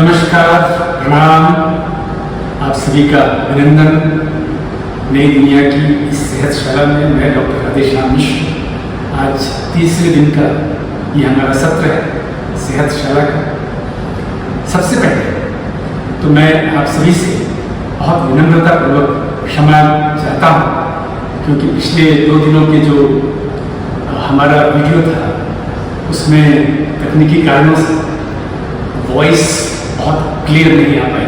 नमस्कार, प्रणाम। आप सभी का अभिनंदन। नई दुनिया की इस सेहतशाला में मैं डॉक्टर राधेश्याम मिश्र आज तीसरे दिन का ये हमारा सत्र है सेहतशाला का। सबसे पहले तो मैं आप सभी से बहुत विनम्रतापूर्वक क्षमा चाहता हूँ, क्योंकि पिछले 2 दिनों के जो हमारा वीडियो था उसमें तकनीकी कारणों से वॉइस बहुत क्लियर नहीं आ पाई,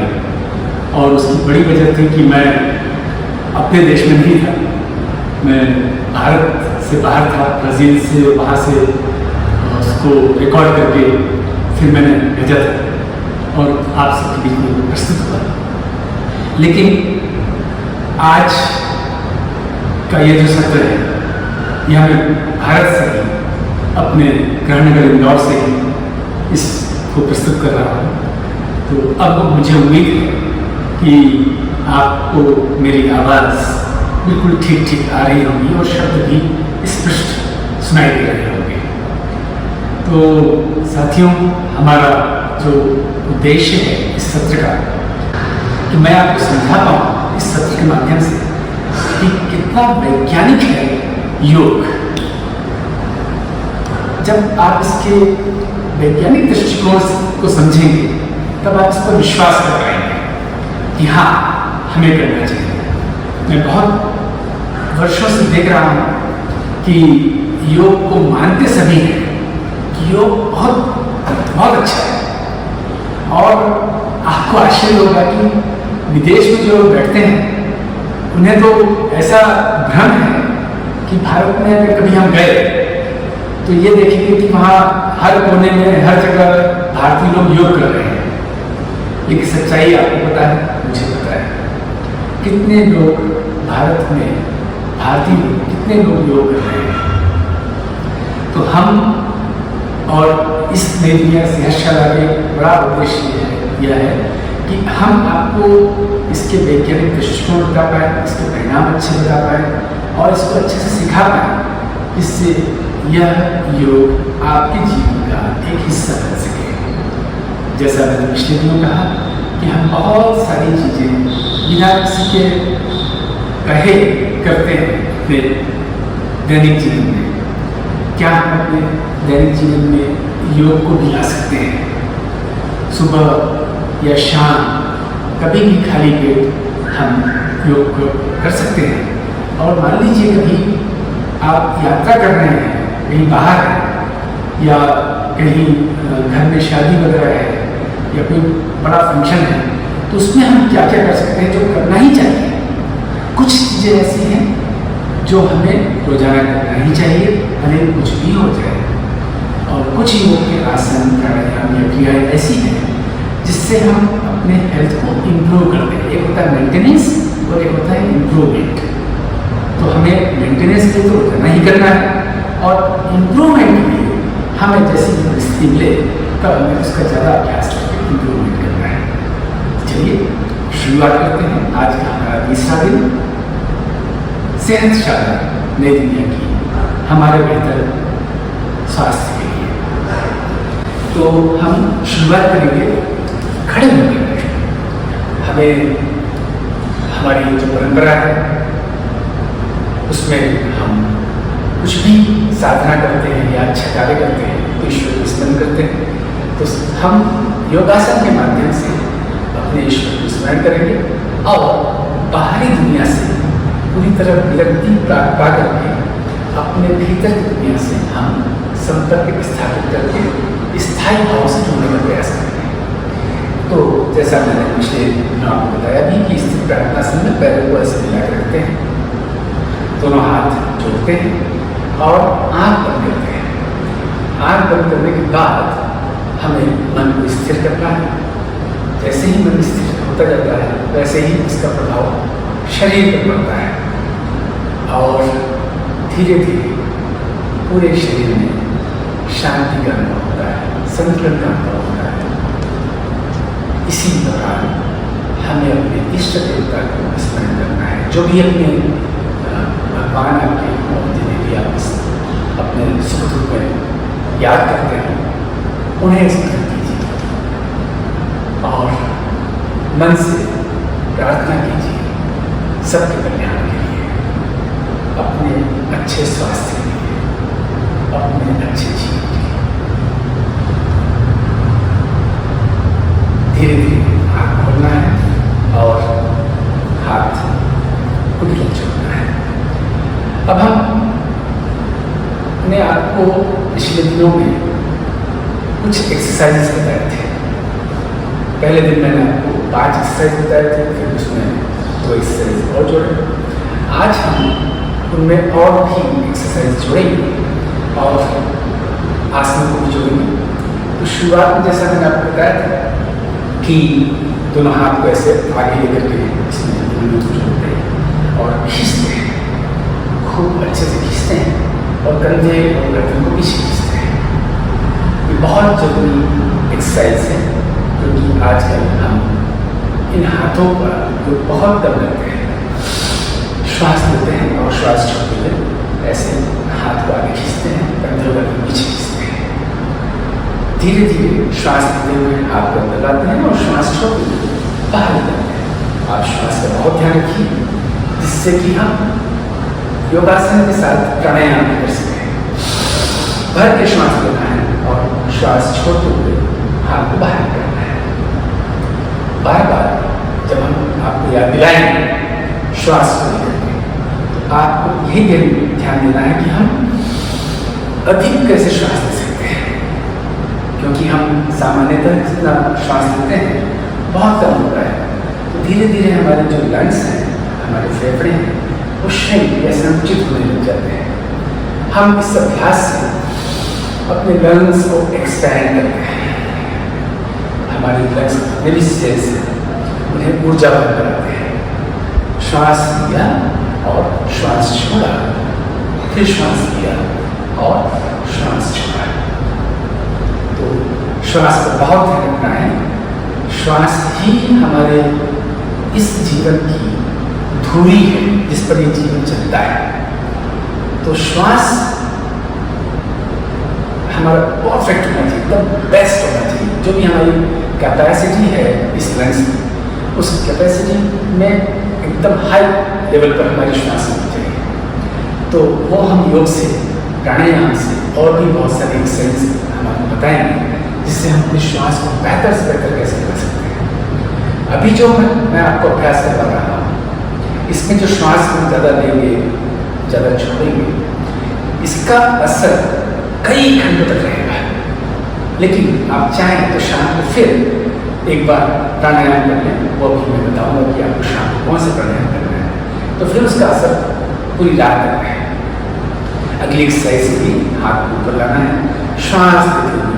और उसकी बड़ी वजह थी कि मैं अपने देश में नहीं था। मैं भारत से बाहर था, ब्राज़ील से, वहाँ से उसको रिकॉर्ड करके फिर मैंने भेजा था और आप सबके बीच में प्रस्तुत हुआ। लेकिन आज का ये जो सत्र है यह मैं भारत से ही, अपने गृहनगर इंदौर से ही इसको प्रस्तुत कर रहा हूँ। तो अब मुझे उम्मीद है कि आपको मेरी आवाज़ बिल्कुल ठीक ठीक आ रही होगी और शब्द भी स्पष्ट सुनाई दे रहे होंगे। तो साथियों, हमारा जो उद्देश्य है इस सत्र का, कि मैं आपको समझा पाऊँ इस सत्र के माध्यम से कि कितना वैज्ञानिक है योग। जब आप इसके वैज्ञानिक दृष्टिकोण को समझेंगे तब आप इस पर विश्वास कर पाएंगे कि हाँ, हमें करना चाहिए। मैं बहुत वर्षों से देख रहा हूँ कि योग को मानते सभी हैं कि योग बहुत बहुत अच्छा है, और आपको आश्चर्य होगा कि विदेश में जो बैठते हैं उन्हें तो ऐसा भ्रम है कि भारत में अगर कभी हम गए तो ये देखेंगे कि वहाँ हर कोने में हर जगह भारतीय लोग योग कर रहे हैं। लेकिन सच्चाई आपको पता है, मुझे पता है, कितने लोग भारत में, भारतीय लोग कितने लोग योग कर रहे हैं। तो हम और इस नई दुनिया सेहतशाला के बड़ा उद्देश्य यह है कि हम आपको इसके वैज्ञानिक दृष्टिकोण बता पाए, इसके परिणाम अच्छे बता पाए और इसको अच्छे से सिखा पाए, जिससे यह योग आपके जीवन का एक हिस्सा बन सके। जैसा मैंने पिछले दिनों कहा कि हम बहुत सारी चीज़ें बिना किसी के कहे करते हैं अपने दैनिक जीवन में। क्या हम अपने दैनिक जीवन में योग को भी ला सकते हैं? सुबह या शाम कभी भी खाली पेट हम योग को कर सकते हैं। और मान लीजिए कभी आप यात्रा कर रहे हैं, कहीं बाहर है, या कहीं घर में शादी वगैरह है, या कोई बड़ा फंक्शन है, तो उसमें हम क्या क्या कर सकते हैं, जो करना ही चाहिए। कुछ चीज़ें ऐसी हैं जो हमें रोजाना करना ही चाहिए, भले कुछ भी हो जाए। और कुछ योग के आसन, प्राणायाम या क्रियाएँ ऐसी हैं जिससे हम अपने हेल्थ को इम्प्रूव करते हैं। एक होता है मेंटेनेंस और एक होता है इम्प्रूवमेंट। तो हमें मेंटेनेंस के तो करना ही करना है, और इम्प्रूवमेंट के लिए हमें जैसी परिस्थिति मिले तब हमें उसका ज़्यादा अभ्यास करके इम्प्रूवमेंट करना है। चलिए शुरुआत करते हैं। आज का हमारा तीसरा दिन सेहतशाला नई दुनिया की, हमारे बेहतर स्वास्थ्य के लिए। तो हम शुरुआत करेंगे खड़े होकर। हमें हमारी जो परंपरा है उसमें हम कुछ भी साधना करते हैं या अच्छा कार्य करते हैं तो ईश्वर को स्मरण करते हैं। तो हम योगासन के माध्यम से अपने ईश्वर को स्मरण करेंगे और बाहरी दुनिया से पूरी तरह विरक्ति पा करके अपने भीतर की दुनिया से हम संपर्क स्थापित करके स्थायी भाव से जुड़ने का प्रयास करेंगे। तो जैसा मैंने पिछले आपको बताया भी कि स्थिर प्रार्थनासन में पैरों को ऐसे मिला कर रखते हैं, दोनों हाथ जोड़ते हैं और आँख बंद करते हैं। आँख बंद करने के बाद हमें मन को स्थिर करना है। जैसे ही मन स्थिर होता जाता है वैसे ही इसका प्रभाव शरीर पर पड़ता है, और धीरे धीरे पूरे शरीर में शांति का अनुभव होता है, संतुलन का अनुभव होता है। इसी दौरान हमें अपने इष्ट देवता को स्मरण करना है। जो भी अपने भगवान आपके जिन्हें भी आप अपने सुख दुख में याद करते हैं उन्हें स्मरण कीजिए। मन से प्रार्थना कीजिए सबके कल्याण के लिए, अपने अच्छे स्वास्थ्य के लिए, अपने अच्छे जीवन के लिए। धीरे धीरे हाथ खोलना है और हाथ कुटिया छोड़ना है। अब हमने आपको पिछले दिनों में कुछ एक्सरसाइज बताए थे। पहले दिन मैंने आपको 5 एक्सरसाइज बताए थे, फिर उसमें 2 एक्सरसाइज और जोड़े। आज हम उनमें और भी एक्सरसाइज जोड़ेंगे और आसनों को भी जोड़ेंगे। तो शुरुआत में जैसा मैंने आपको बताया था कि दोनों हाथ को ऐसे आगे लेकर के इसमें जोड़ते हैं और खींचते हैं, खूब अच्छे से खींचते हैं और कंधे और गर्दन को पीछे खींचते हैं। ये बहुत जरूरी एक्सरसाइज है क्योंकि आजकल हम इन हाथों पर जो बहुत दम लगते हैं, श्वास लेते हैं और श्वास छोड़ते हुए ऐसे हाथ को आगे खींचते हैं, कंधे और गर्दन पीछे खींचते हैं। धीरे धीरे श्वास लेते हुए हाथ को अंदर लाते हैं और श्वास छोड़ते हुए बाहर निकलते हैं। आप श्वास का बहुत ध्यान रखिए जिससे कि हम योगासन के साथ प्राणायाम कर सकें। भर के श्वास लेना है और श्वास छोड़ते हुए हाथ को बाहर निकालना है। बार बार जब हम आपको याद दिलाएंगे श्वास को लेकर के, तो आपको यही ध्यान देना है कि हम अधिक कैसे श्वास ले सकते हैं, क्योंकि हम सामान्यतः जितना श्वास लेते हैं बहुत कम होता है। तो धीरे धीरे हमारे जो लंग्स हैं, हमारे फेफड़े हैं, वो श्रिंक या संकुचित होने लग जाते हैं। हम इस अभ्यास से अपने लंग्स को एक्सपैंड करते हैं। हमारे लंग्स जितने भी सेल्स हैं उन्हें ऊर्जावान बनाते हैं। श्वास लिया और श्वास छोड़ा, फिर श्वास लिया और श्वास छोड़ा। तो श्वास पर बहुत ध्यान रखना है। श्वास ही हमारे इस जीवन की धुरी है जिस पर ये जीवन चलता है। तो श्वास हमारा परफेक्ट होना चाहिए, एकदम बेस्ट होना चाहिए। जो भी हमारी कैपेसिटी है इस लंग्स की, उस कैपेसिटी में एकदम हाई लेवल पर हमारी श्वास होनी चाहिए। तो वो हम योग से, प्राणायाम से और भी बहुत सारे एक्सरसाइज हम आपको बताएंगे जिससे हम अपनी श्वास को बेहतर से बेहतर कैसे कर सकते हैं। अभी जो मैं आपको अभ्यास करवा रहा हूँ, इसमें जो श्वास हम ज़्यादा लेंगे, ज़्यादा छोड़ेंगे, इसका असर कई घंटों तक रहेगा। लेकिन आप चाहें तो शाम को फिर एक बार प्राणायाम कर लें, वो भी मैं बताऊँगा कि आपको शाम को कौन सा प्राणायाम करना है, तो फिर उसका असर पूरी रात तक है। अगली एक्सरसाइज भी हाथ को ऊपर लाना है, श्वास लेते हुए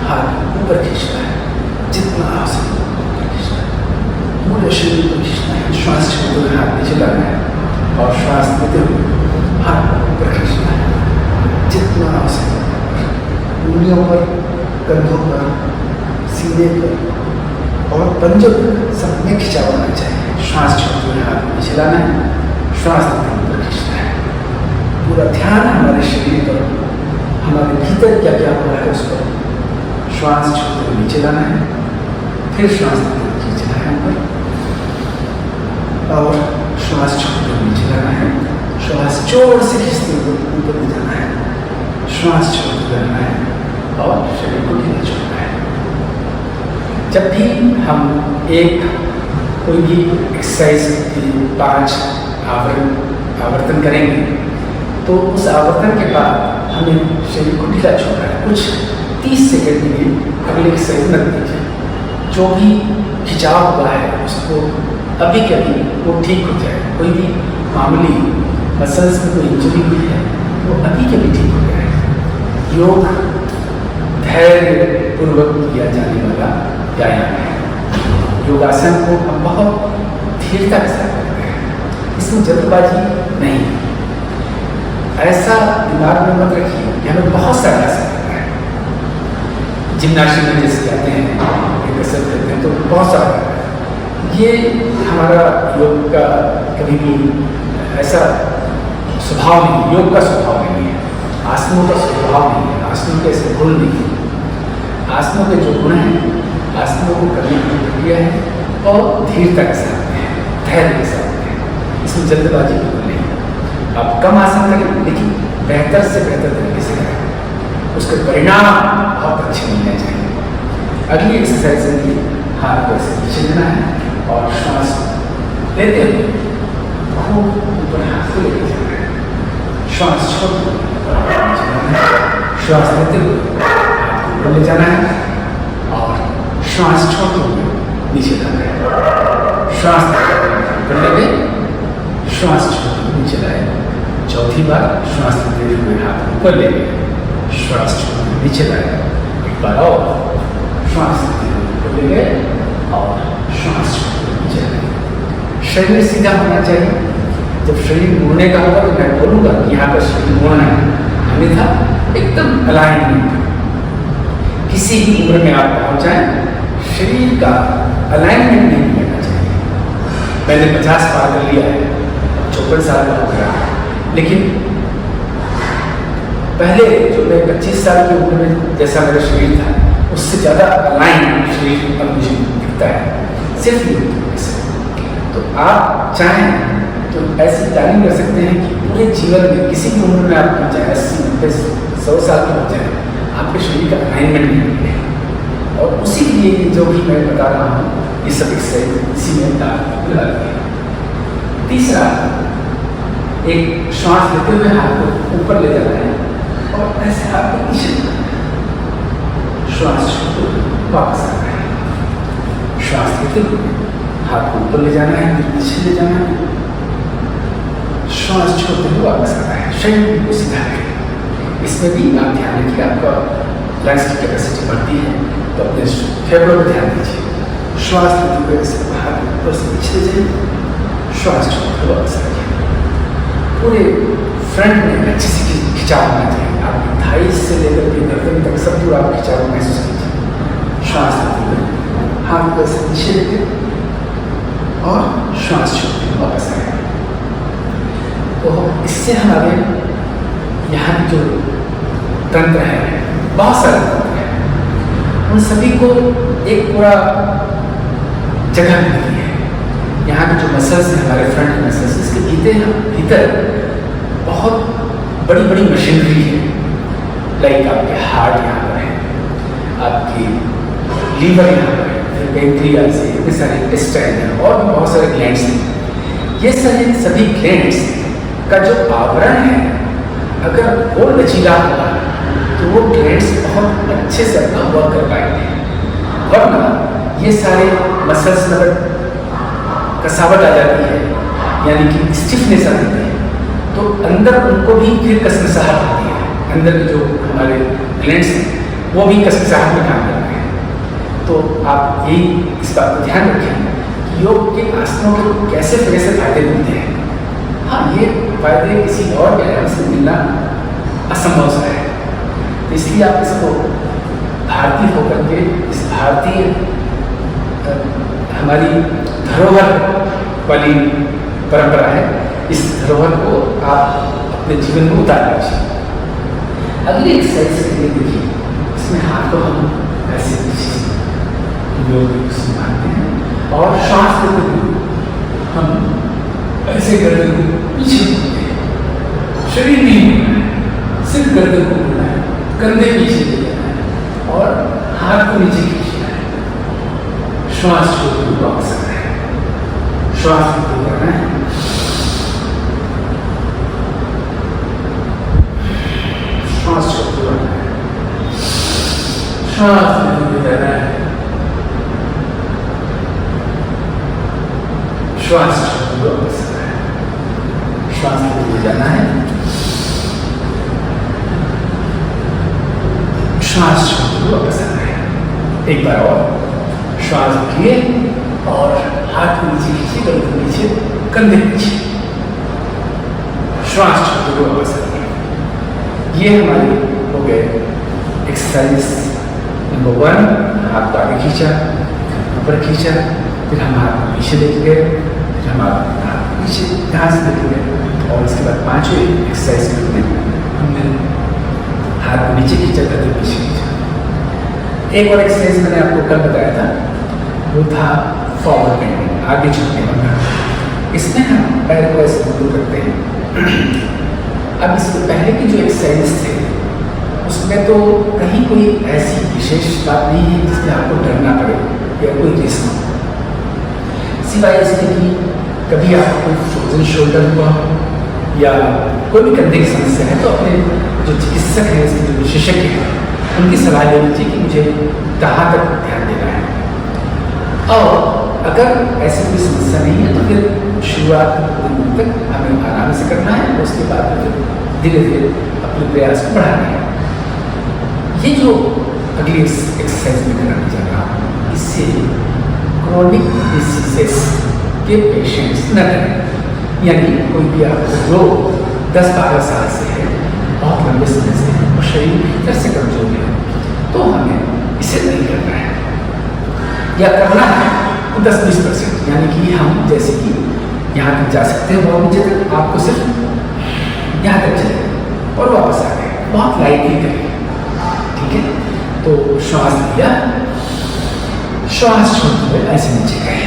हाथ ऊपर खींचना है, जितना हो सके ऊपर खींचना है, पूरे शरीर को खींचना है। श्वास छोड़ते हुए हाथ नीचे लाना है और श्वास लेते हुए हाथ ऊपर खींचना है, जितना हो सके। उंगलियों पर, कंधों पर, सीने पर और पंजों पर सब में खिंचाव होना चाहिए। श्वास छोड़ते हुए हाथ नीचे लाना है, श्वास लेते हुए ऊपर खींचना है। पूरा ध्यान हमारे शरीर पर, हमारे भीतर क्या क्या हो रहा है उस पर। श्वास छोड़ते हुए नीचे लाना है, फिर श्वास लेते हुए खींचना है ऊपर और श्वास छोड़ते हुए नीचे लाना है। श्वास जोर से खींचते हुए ऊपर ले जाना है, श्वास छोड़ते हुए लाना है और शरीर को ढीला छोड़ना है। जब भी हम कोई भी एक्सरसाइज की 5 आवर्तन करेंगे तो उस आवर्तन के बाद हमें शरीर को ढीला छोड़ना है। कुछ 30 सेकंड के लिए अगले एक्सरसाइज न कीजिए। जो भी खिंचाव हुआ है उसको अभी के अभी वो ठीक हो जाए। कोई भी मामूली मसल्स में कोई इंजरी हुई है वो अभी के अभी ठीक हो जाए। योग धैर्य पूर्वक किया जाने वाला व्यायाम है। योगासन को हम बहुत धीरता के साथ करते हैं, इसमें जल्दबाजी नहीं। ऐसा दिमाग में मत रखिए कि हमें बहुत सारा असर करना है। जिम्नास्टिक में जैसे जाते हैं, कसरत करते हैं तो बहुत सारा करना है। ये हमारा योग का कभी भी ऐसा स्वभाव नहीं, योग का स्वभाव नहीं है, आसनों का स्वभाव नहीं है, आसनों के ऐसे गुण नहीं है। आसनों के जो गुण हैं, आसनों को करने की प्रक्रिया है और धीरता के साथ में, धैर्य के साथ में। इसमें जल्दबाजी बिल्कुल नहीं। आप कम आसन करें लेकिन बेहतर से बेहतर तरीके से करें, उसके परिणाम बहुत अच्छे मिलने चाहिए। अगली एक्सरसाइज है कि हाथ को ऐसे पीछे लेना है और श्वास लेते हुए खूब ऊपर हाथ को लेके जाना है। श्वास छोड़ते हुए श्वास लेते हुए हाथ को ऊपर ले जाना है और श्वास छोड़ते हुए नीचे लाना है। श्वास ऊपर ले गए, श्वास छोड़ते हुए नीचे लाए। चौथी बार श्वास लेते हुए हाथ ऊपर ले गए, श्वास छोड़ते हुए नीचे लाए। एक बार और श्वास लेते हुए ऊपर ले गए और श्वास छोड़ते हुए नीचे लाए। शरीर सीधा होना चाहिए। जब शरीर मुड़ने का होगा तो मैं बोलूँगा कि यहाँ पर शरीर मुड़ना है, अन्यथा एकदम अलाइनमेंट। किसी भी उम्र में आप पहुँच जाएं, शरीर का अलाइनमेंट नहीं करना चाहिए। मैंने 50 पार कर लिया है, 54 साल का हो गया, लेकिन पहले जो मैं 25 साल की उम्र में जैसा मेरा शरीर था उससे ज़्यादा अलाइन शरीर अब मुझे दिखता है, सिर्फ योग से। तो आप चाहें तो ऐसी प्लानिंग कर सकते हैं कि पूरे जीवन में किसी भी उम्र में आप पहुँच जाए, 80, 90, 100 साल के हो जाए, आपके शरीर का अलाइनमेंट नहीं मिले। और उसी के लिए जो भी मैं बता रहा हूँ ये सब एक्सरसाइज इसी में लगा दिया। तीसरा, एक श्वास लेते हुए हाथ को ऊपर ले जाना है और ऐसे हाथ को नीचे लाना है। श्वास छोड़ते हुए वापस आना है। श्वास लेते हुए हाथ को ऊपर ले जाना है, फिर नीचे ले जाना है। श्वास छोड़ते हुए वापस आना है। शरीर को सीधा करें। इसमें भी आप ध्यान रखिए, आपका लंग्स की कैपेसिटी बढ़ती है तो अपने फेफड़ों पर ध्यान दीजिए। श्वास लेते हुए ऐसे हाथ ऊपर से नीचे जाइए, श्वास छोड़ते हुए वापस आइए। पूरे फ्रंट में अच्छे से खिंचाव होना चाहिए। आपकी थाई से लेकर के गर्दन तक सब पूरा आप खिंचाव महसूस कीजिए। श्वास लेते हुए हाथ को ऐसे नीचे लेते और श्वास छोड़ते हुए वापस आए। तो इससे हमारे यहाँ की जो तंत्र है, बहुत सारे तंत्र हैं, उन सभी को एक पूरा जगह मिलती है। यहाँ के जो मसल्स हैं, हमारे फ्रंट के मसल्स, इसके भीतर बहुत बड़ी बड़ी मशीनरी है। लाइक आपके हार्ट यहाँ पर है, आपकी लीवर यहाँ पर है, फिर पेंक्रियाज है, इतने सारे इंटेस्टाइन हैं और भी बहुत सारे ग्लैंड्स हैं। ये सारे सभी ग्लैंड्स का जो आवरण है, अगर वो लचीला होगा तो वो ग्लैंड्स बहुत अच्छे से अपना वर्क कर पाएंगे। वरना ये सारे मसल्स में कसावट आ जाती है, यानी कि स्टिफनेस आ जाती है, तो अंदर उनको भी फिर कसमसाहट होती है। अंदर के जो हमारे ग्लैंड्स हैं वो भी कसमसाहट में काम करते हैं। तो आप यही इस बात को ध्यान रखें कि योग के आसनों के कैसे कैसे फायदे मिलते हैं। हाँ, ये फायदे किसी और व्यायाम से मिलना असंभव सा है, तो इसलिए आप इसको भारतीय होकर के, इस भारतीय हमारी धरोहर वाली परंपरा है, इस धरोहर को आप अपने जीवन में उतार लीजिए। अगली एक्सरसाइज के लिए देखिए, इसमें हाथ को हम ऐसे पीछे मारते हैं और श्वास लेते हुए हम ऐसे गर्दन को पीछे मुड़ते हैं। शरीर नहीं मुड़ना है, सिर्फ गर्दन को मुड़ना है, कंधे पीछे ले जाना है और हाथ को नीचे खींचना है। श्वास छोड़ते हुए वापस आना है। श्वास लेते हुए आना है, श्वास छोड़ते हुए आना है, श्वास लेते हुए जाना है, श्वास छोड़ते हुए वापस आना है। श्वास लेते हुए जाना है, श्वास छोड़ते हुए वापस आना है। एक बार और श्वास लिए और हाथ को नीचे खींचिए, गर्दन नीचे, कंधे नीचे, श्वास छोड़ते हुए वापस आना है। ये हमारे हो गए एक्सरसाइज नंबर 1। हाथ को आगे खींचा, ऊपर खींचा, फिर हम हाथ को पीछे लेके गए, फिर हम हाथ पीछे ध्यान से लेके गए और उसके बाद 5वें एक्सरसाइज में हमने हाथ को नीचे खींचा, गर्दन पीछे खींचा। एक और एक्सरसाइज मैंने आपको कल बताया था वो था फॉरवर्ड बेंडिंग, आगे झुकने वाला। इसमें हम पैर को ऐसे ऊपर करते हैं। अब इसके पहले की जो एक्सरसाइज थे उसमें तो कहीं कोई ऐसी विशेष बात नहीं है जिसमें आपको डरना पड़े या कोई रिस्क हो, सिवाय इसके कि कभी आपको कोई फ्रोजन शोल्डर हुआ या कोई भी कंधे की समस्या है तो अपने जो चिकित्सक हैं, इसके जो विशेषज्ञ हैं, उनकी सलाह ले लीजिए कि मुझे कहाँ तक ध्यान देना है। और अगर ऐसी कोई समस्या नहीं है तो फिर शुरुआत तक हमें आराम से करना है, उसके बाद फिर धीरे धीरे अपने प्रयास को बढ़ाना है। ये जो अगली एक्सरसाइज में कराने जा रहा हूँ, इससे क्रोनिक डिसीजेस के पेशेंट्स न करें। यानी कोई भी आपको रोग 10-12 साल से है, बहुत लंबे समय से है और शरीर भीतर से कमजोर है, तो हमें इसे नहीं करना है या करना है तो 10-20%। यानी कि हम जैसे कि यहाँ तक जा सकते हैं, बहुत नीचे तक आपको सिर्फ यहाँ तक चले और वापस आ गए, बहुत लाइटली करें, ठीक है। तो श्वास लिया, श्वास छोड़ते हुए ऐसे नीचे गए,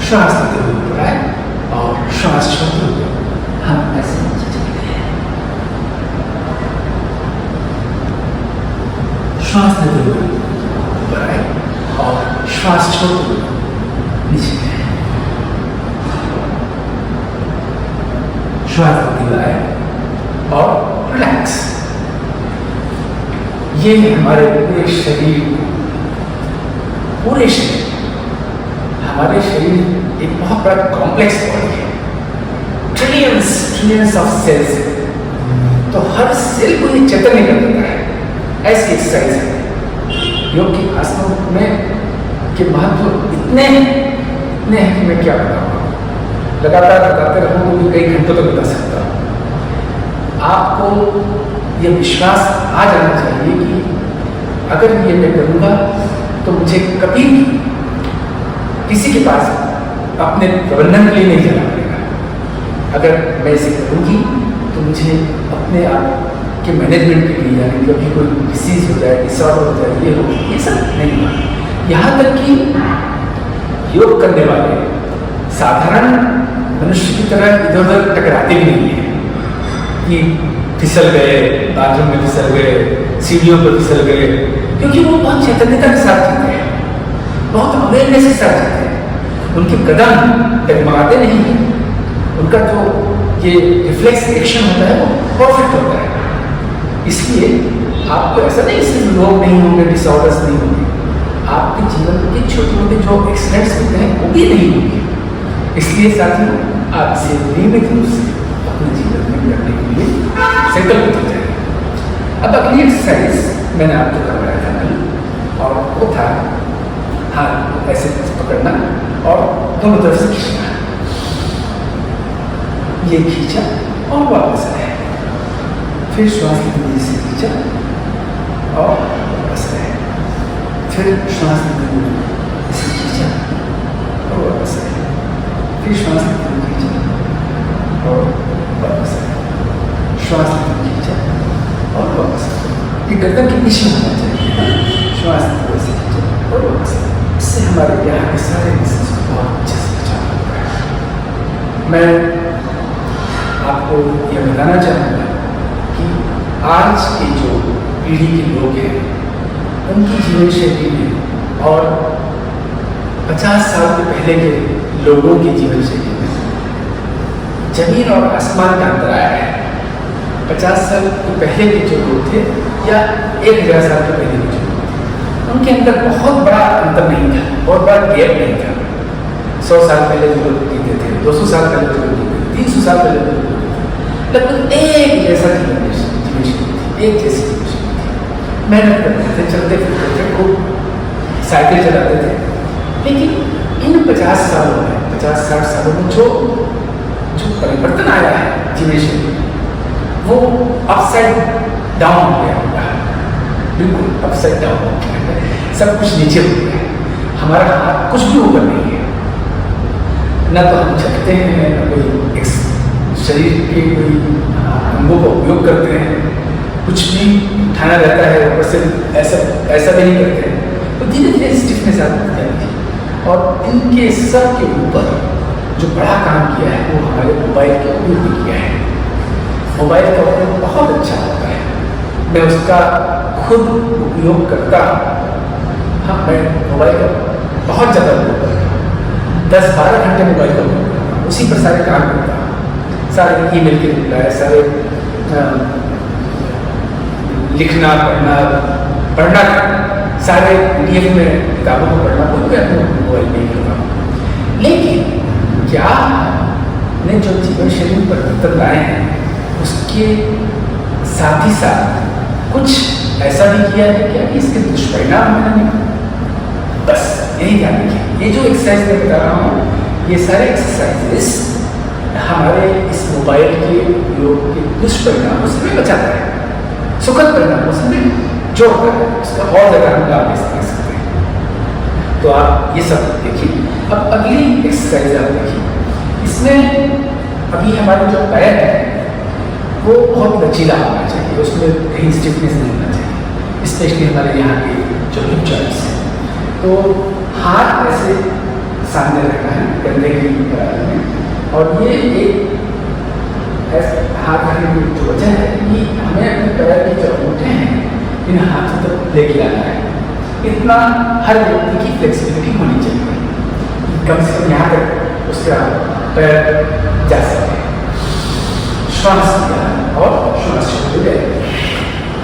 श्वास लेते हुए ऊपर आए और श्वास छोड़ते हुए हम ऐसे नीचे चले गए। श्वास लेते हुए ऊपर आए और श्वास छोड़ते हुए नीचे गए। श्वास लेते हुए आए और रिलैक्स। ये हमारे पूरे शरीर हमारे शरीर एक बहुत बड़ा कॉम्प्लेक्स बॉडी है, ट्रिलियंस ऑफ सेल्स है, तो हर सेल को ये चैतन्य कर देता है। ऐसी एक्सरसाइज है। योग की आसनों में के महत्व इतने हैं कि मैं क्या बताऊँ, लगातार बताते रहूँ तो भी कई घंटों तक बता सकता हूँ। आपको ये विश्वास आ जाना चाहिए कि अगर ये मैं करूँगा तो मुझे कभी भी किसी के पास अपने प्रबंधन के लिए नहीं जाना पड़ेगा। अगर मैं इसे करूँगी तो मुझे अपने आप के मैनेजमेंट के लिए, यानी कभी कोई डिसीज हो जाए, डिसऑर्डर हो जाए, ये हो, ये सब नहीं हुआ। यहाँ तक कि योग करने वाले साधारण मनुष्य की तरह इधर उधर टकराते भी नहीं है कि फिसल गए, बाथरूम में फिसल गए, सीढ़ियों पर फिसल गए, क्योंकि वो बहुत चैतन्यता के साथ चलते हैं, बहुत अवेयरनेस के साथ चलते हैं। उनके कदम डगमगाते नहीं हैं, उनका जो ये रिफ्लेक्स एक्शन होता है वो परफेक्ट होता है। इसलिए आपको ऐसा नहीं सिर्फ रोग नहीं होंगे, डिसऑर्डर्स नहीं होंगे, आपके जीवन के छोटे मोटे जो एक्सीडेंट्स होते हैं वो भी नहीं होंगे। इसलिए साथियों, आप इसे नियमित रूप से अपने जीवन में करने के लिए संकल्पित हो जाए। अब अगली एक्सरसाइज मैंने आपको करवाया था कल, और वो था हाथ ऐसे पकड़ना और दोनों तरफ से खींचना। ये खींचा और वापस आए, फिर श्वास लेते हुए से खींचा और वापस आए, फिर श्वास लेते हुए इसे खींचा और वापस आए, फिर श्वास लेते हुए खींचा और वापस आए, श्वास लेते हुए खींचा और वापस आए। ये गर्दन के पीछे होना चाहिए। श्वास लेते हुए खींचा और वापस आए। इससे हमारे यहाँ के सारे मसल्स को बहुत अच्छे से बचाव होता है। मैं आपको यह बताना चाहूँगा कि आज के जो पीढ़ी के लोग हैं उनकी जीवन शैली में और 50 साल के पहले के लोगों की जीवन शैली में जमीन और आसमान का अंतर आया है। 50 साल के पहले के जो लोग थे या 1000 साल के पहले के जो लोग थे, उनके अंदर बहुत बड़ा अंतर नहीं था, बहुत बड़ा गैप नहीं था। 100 साल पहले जो लोग जीते थे, 200 साल पहले जो लोग जीते थे, 300 साल पहले जो लोग जीते थे, लगभग एक जैसा जीवन शैली थी, एक जैसी जीवन शैली थी। मेहनत करते थे, चलते फिरते थे, खूब साइकिल चलाते थे। लेकिन इन 50 सालों में, 50-60 सालों में जो परिवर्तन आया है जीवन शैली, वो अपसाइड डाउन हो गया, बिल्कुल अपसाइड डाउन हो गया, सब कुछ नीचे हो गया। हमारा हाथ कुछ भी ऊपर नहीं है, न तो हम चलते हैं, न कोई शरीर के कोई अंगों का उपयोग करते हैं, कुछ भी उठाना रहता है, ऊपर से ऐसा भी नहीं करते हैं, तो धीरे धीरे स्टिफनेस आती जाती। और इनके सब के ऊपर जो बड़ा काम किया है वो हमारे मोबाइल के उपयोग में किया है। मोबाइल का उपयोग बहुत अच्छा होता है, मैं उसका खुद उपयोग करता हूँ। हाँ, मैं मोबाइल का बहुत ज़्यादा उपयोग करता हूँ, 10-12 घंटे मोबाइल का उपयोग करता हूँ, उसी पर सारे काम करता हूँ, सारे ईमेल के रिप्लाई, सारे लिखना पढ़ना सारे PDF में किताबों को पढ़ना वो मैं अपने मोबाइल में ही करता हूँ। लेकिन क्या ने जो जीवन शैली में परिवर्तन लाए हैं उसके साथ ही साथ कुछ ऐसा भी किया है क्या कि इसके दुष्परिणाम मैंने नहीं? बस यही ध्यान रखिए, ये जो एक्सरसाइज मैं बता रहा हूँ, ये सारे एक्सरसाइजेस हमारे इस मोबाइल के उपयोग के दुष्परिणामों से भी बचाता है, सुखद परिणामों से भी जोड़ता है, उसका और ज़्यादा हम लाभ ले सकते हैं। तो आप ये सब देखिए। अब अगली एक्सरसाइज आप देखिए, इसमें अभी हमारे जो पैर है वो बहुत लचीला होना चाहिए, उसमें कहीं स्टिफनेस नहीं होना चाहिए, स्पेशली हमारे यहाँ के जो हिप जॉइंट्स हैं। तो हाथ ऐसे सामने रखना है कंधे की बराबर में, और ये एक ऐसे हाथ रखने की जो वजह है कि हमें अपने पैर की जो अंगूठे हैं इन हाथों तक लेके आना है। इतना हर व्यक्ति की फ्लेक्सिबिलिटी होनी चाहिए, कम से कम यहाँ तक उसका पैर जा सके। श्वास लिया और श्वास छोड़ गए,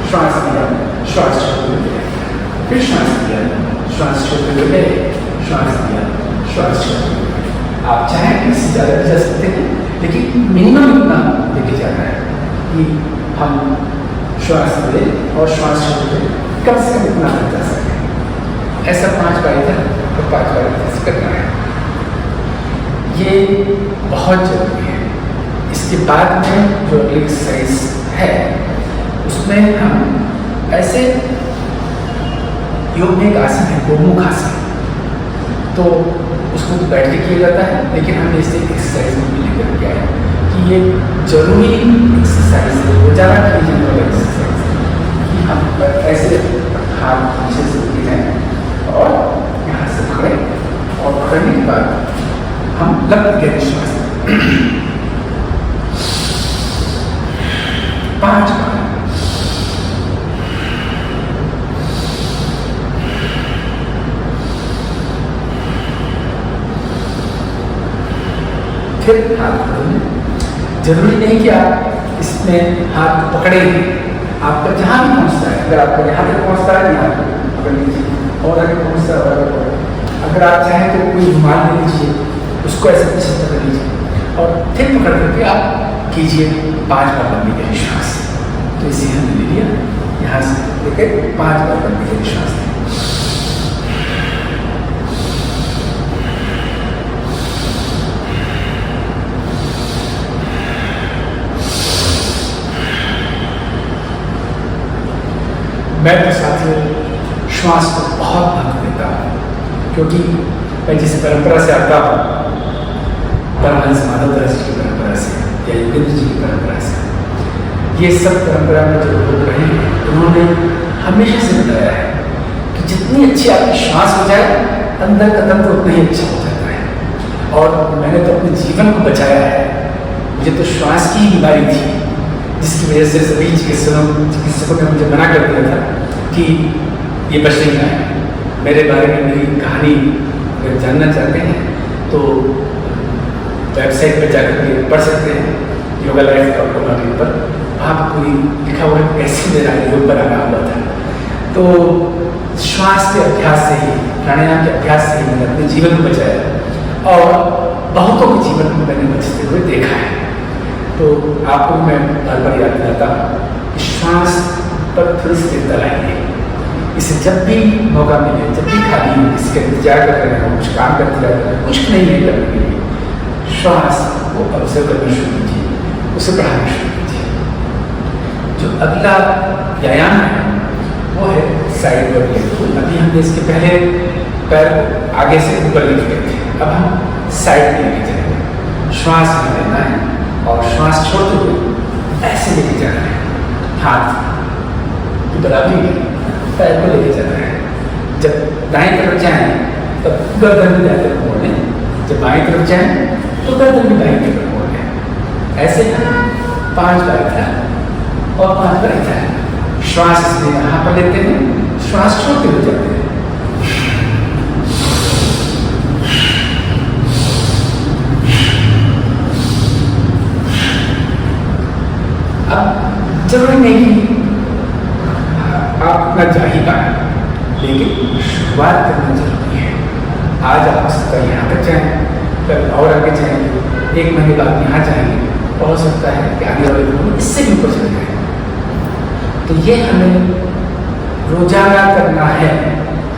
श्वास लिया, श्वास छोड़ गए, फिर श्वास लिया, श्वास छोड़ गए, श्वास लिया, श्वास छोड़ गए। आप चाहें इससे ज़्यादा भी जा सकते हैं, लेकिन मिनिमम इतना लेके जाना है कि हम श्वास लें और श्वास छोड़ दें, कम से कम इतना जा सके। ऐसा 5 बार इधर और 5 बार इधर से करना है, ये बहुत जरूरी है। इसके बाद में जो अगली एक्सरसाइज है उसमें हम ऐसे योग में एक आसन है गोमुख आसन, तो उसको तो बैठ के किया जाता है, लेकिन हम इसे एक्सरसाइज में भी लेकर के आए कि ये जरूरी एक्सरसाइज है, रोजाना की जाने वाला एक्सरसाइज है कि हम ऐसे हाथ पीछे से उठे जाएं और यहाँ से खड़े, और खड़ने के बाद हम लंबी गहरी श्वास 5 बार। फिर हाथ पकड़ेंगे, जरूरी नहीं कि आप इसमें हाथ पकड़ेंगे, आपका जहाँ भी पहुँचता है, अगर आपका यहाँ तक पहुँचता है यहाँ पकड़ लीजिए, और अगर पहुँचता है और अगर आप चाहें तो कोई रुमाल ले लीजिए, उसको ऐसे पीछे पकड़ लीजिए और फिर पकड़ करके आप कीजिए 5 बार लंबी गहरी श्वास। तो इसे हमने ले लिया, यहाँ से लेकर 5 बार लंबी गहरी श्वास। मैं तो साथियों श्वास को बहुत महत्व देता हूँ, क्योंकि मैं जिस परंपरा से आता हूँ, परमहंस माधवदास जी की परंपरा से या योगेंद्र जी की परंपरा से, ये सब परंपरा में जो लोग रहे हैं उन्होंने हमेशा से बताया है कि जितनी अच्छी आपकी श्वास हो जाए, अंदर का तंत्र उतना ही अच्छा हो जाता है। और मैंने तो अपने जीवन को बचाया है, मुझे तो श्वास की ही बीमारी थी, जिसकी वजह से सभी चिकित्सकों ने मुझे मना कर दिया था कि ये बच नहीं है। मेरे बारे में मेरी कहानी अगर जानना चाहते हैं तो वेबसाइट पर जाकर के पढ़ सकते हैं, yogalife.com पर, वहाँ पर पूरी लिखा हुआ है कैसे मेरा योग बनाना हुआ था। तो श्वास के अभ्यास से ही, प्राणायाम के अभ्यास से ही मैंने अपने जीवन को बचाया और बहुतों के जीवन को मैंने बचते हुए देखा है। तो आपको मैं बार बार याद दिलाता हूँ कि श्वास पर थोड़ी स्थिरता लाइए, इसे जब भी मौका मिले, जब भी खाली हो, इसका इंतजार कर रहे हो, कुछ काम करते रहते हैं, कुछ नहीं है करने के लिए, श्वास को ऑब्जर्व करना शुरू कीजिए, उसे बढ़ाना शुरू कीजिए। जो अगला व्यायाम है वो है साइड वर्ड लेग। अभी हमने इसके पहले पैर आगे से ऊपर लेके गए थे, अब हम साइड में लेके जाएंगे। श्वास में लेना है और श्वास छोड़ते हुए ऐसे लेके जाना है, हाथ कि बराबरी में पैर को लेके चल रहे हैं। जब दाएं तरफ जाएं तब गर्दन भी दाएं तरफ मोड़ लें, जब बाएं तरफ जाएं तो गर्दन भी दाएं तरफ मोड़ लें। ऐसे 5 बार इधर और 5 बार इधर। श्वास इसमें यहाँ पर लेते हैं, श्वास छोड़ते हुए जाते हैं। अब जरूरी नहीं कि आप अपना जा ही पाए, लेकिन शुरुआत करना जरूरी है। आज आप हो सकता है यहाँ तक जाएं, कल और आगे जाएंगे, 1 महीने बाद यहाँ जाएंगे, और हो सकता है कि आगे वाले लोग इससे भी ऊपर चले जाएं। तो ये हमें रोजाना करना है।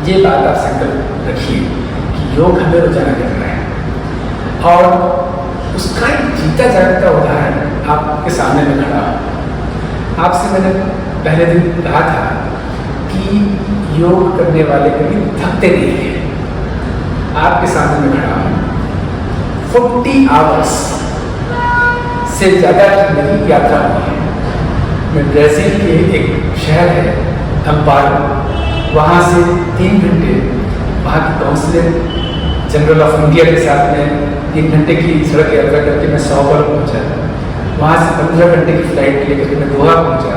ये बात आप संकल्प रखिए कि योग हमें रोजाना करना है। और उसका एक जीता जागता उदाहरण आपके सामने में खड़ा हो। आपसे मैंने पहले दिन कहा था कि योग करने वाले कभी थकते नहीं हैं। आपके सामने में खड़ा हूँ, 40 आवर्स से ज़्यादा की मेरी यात्रा हुई है। मैं ब्राज़ील के एक शहर है अम्पारो, वहाँ से 3 घंटे वहाँ की काउंसिल जनरल ऑफ इंडिया के साथ में 3 घंटे की सड़क यात्रा करके मैं सौबर पहुँचा। वहाँ से 15 घंटे की फ्लाइट लेकर के मैं दोहा पहुँचा।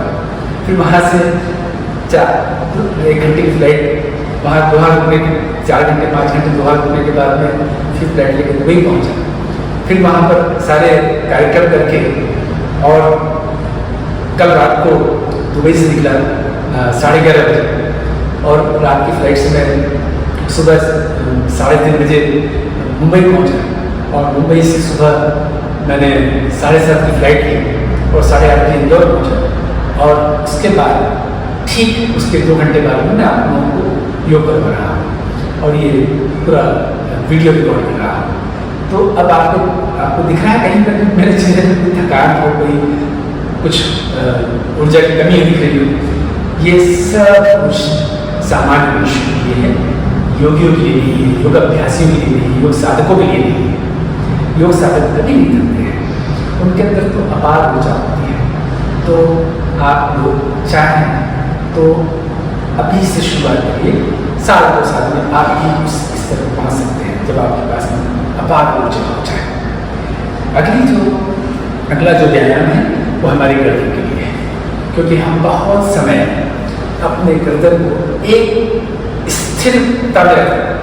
फिर वहाँ से 1 घंटे की फ्लाइट, वहाँ दोहा रुकने के 4 घंटे 5 घंटे दोहा रुकने के बाद में फिर फ्लाइट लेकर दुबई पहुँचा। फिर वहाँ पर सारे कार्यक्रम करके और कल रात को दुबई से निकला 11:30 बजे, और रात की फ्लाइट से मैं सुबह 3:30 बजे मुंबई पहुँचा। और मुंबई से सुबह मैंने 7:30 की फ्लाइट ली और 8:30 बजे इंदौर पहुँचा। और उसके बाद ठीक उसके 2 घंटे बाद में मैं आप लोगों को योग करवा रहा हूँ और ये पूरा वीडियो रिकॉर्ड कर रहा हूँ। तो अब आपको दिख रहा है कहीं पर मेरे चेहरे पर कोई थकान हो, कोई कुछ ऊर्जा की कमी दिख रही हो। ये सब कुछ सामान्य मनुष्य के लिए है, योगियों के लिए नहीं है, योग अभ्यासियों के लिए नहीं है, योग साधकों के लिए नहीं है। योग साधक कभी नहीं करते हैं, उनके अंदर तो अपार ऊर्जा होती है। तो आप लोग चाहें तो अभी से शुरुआत करिए, 2 साल में आप भी इस स्तर पर पहुँच सकते हैं जब आपके पास में अपार ऊर्जा हो जाए। अगला जो व्यायाम है वो हमारी गर्दन के लिए है, क्योंकि हम बहुत समय अपने गर्दन को एक स्थिरता में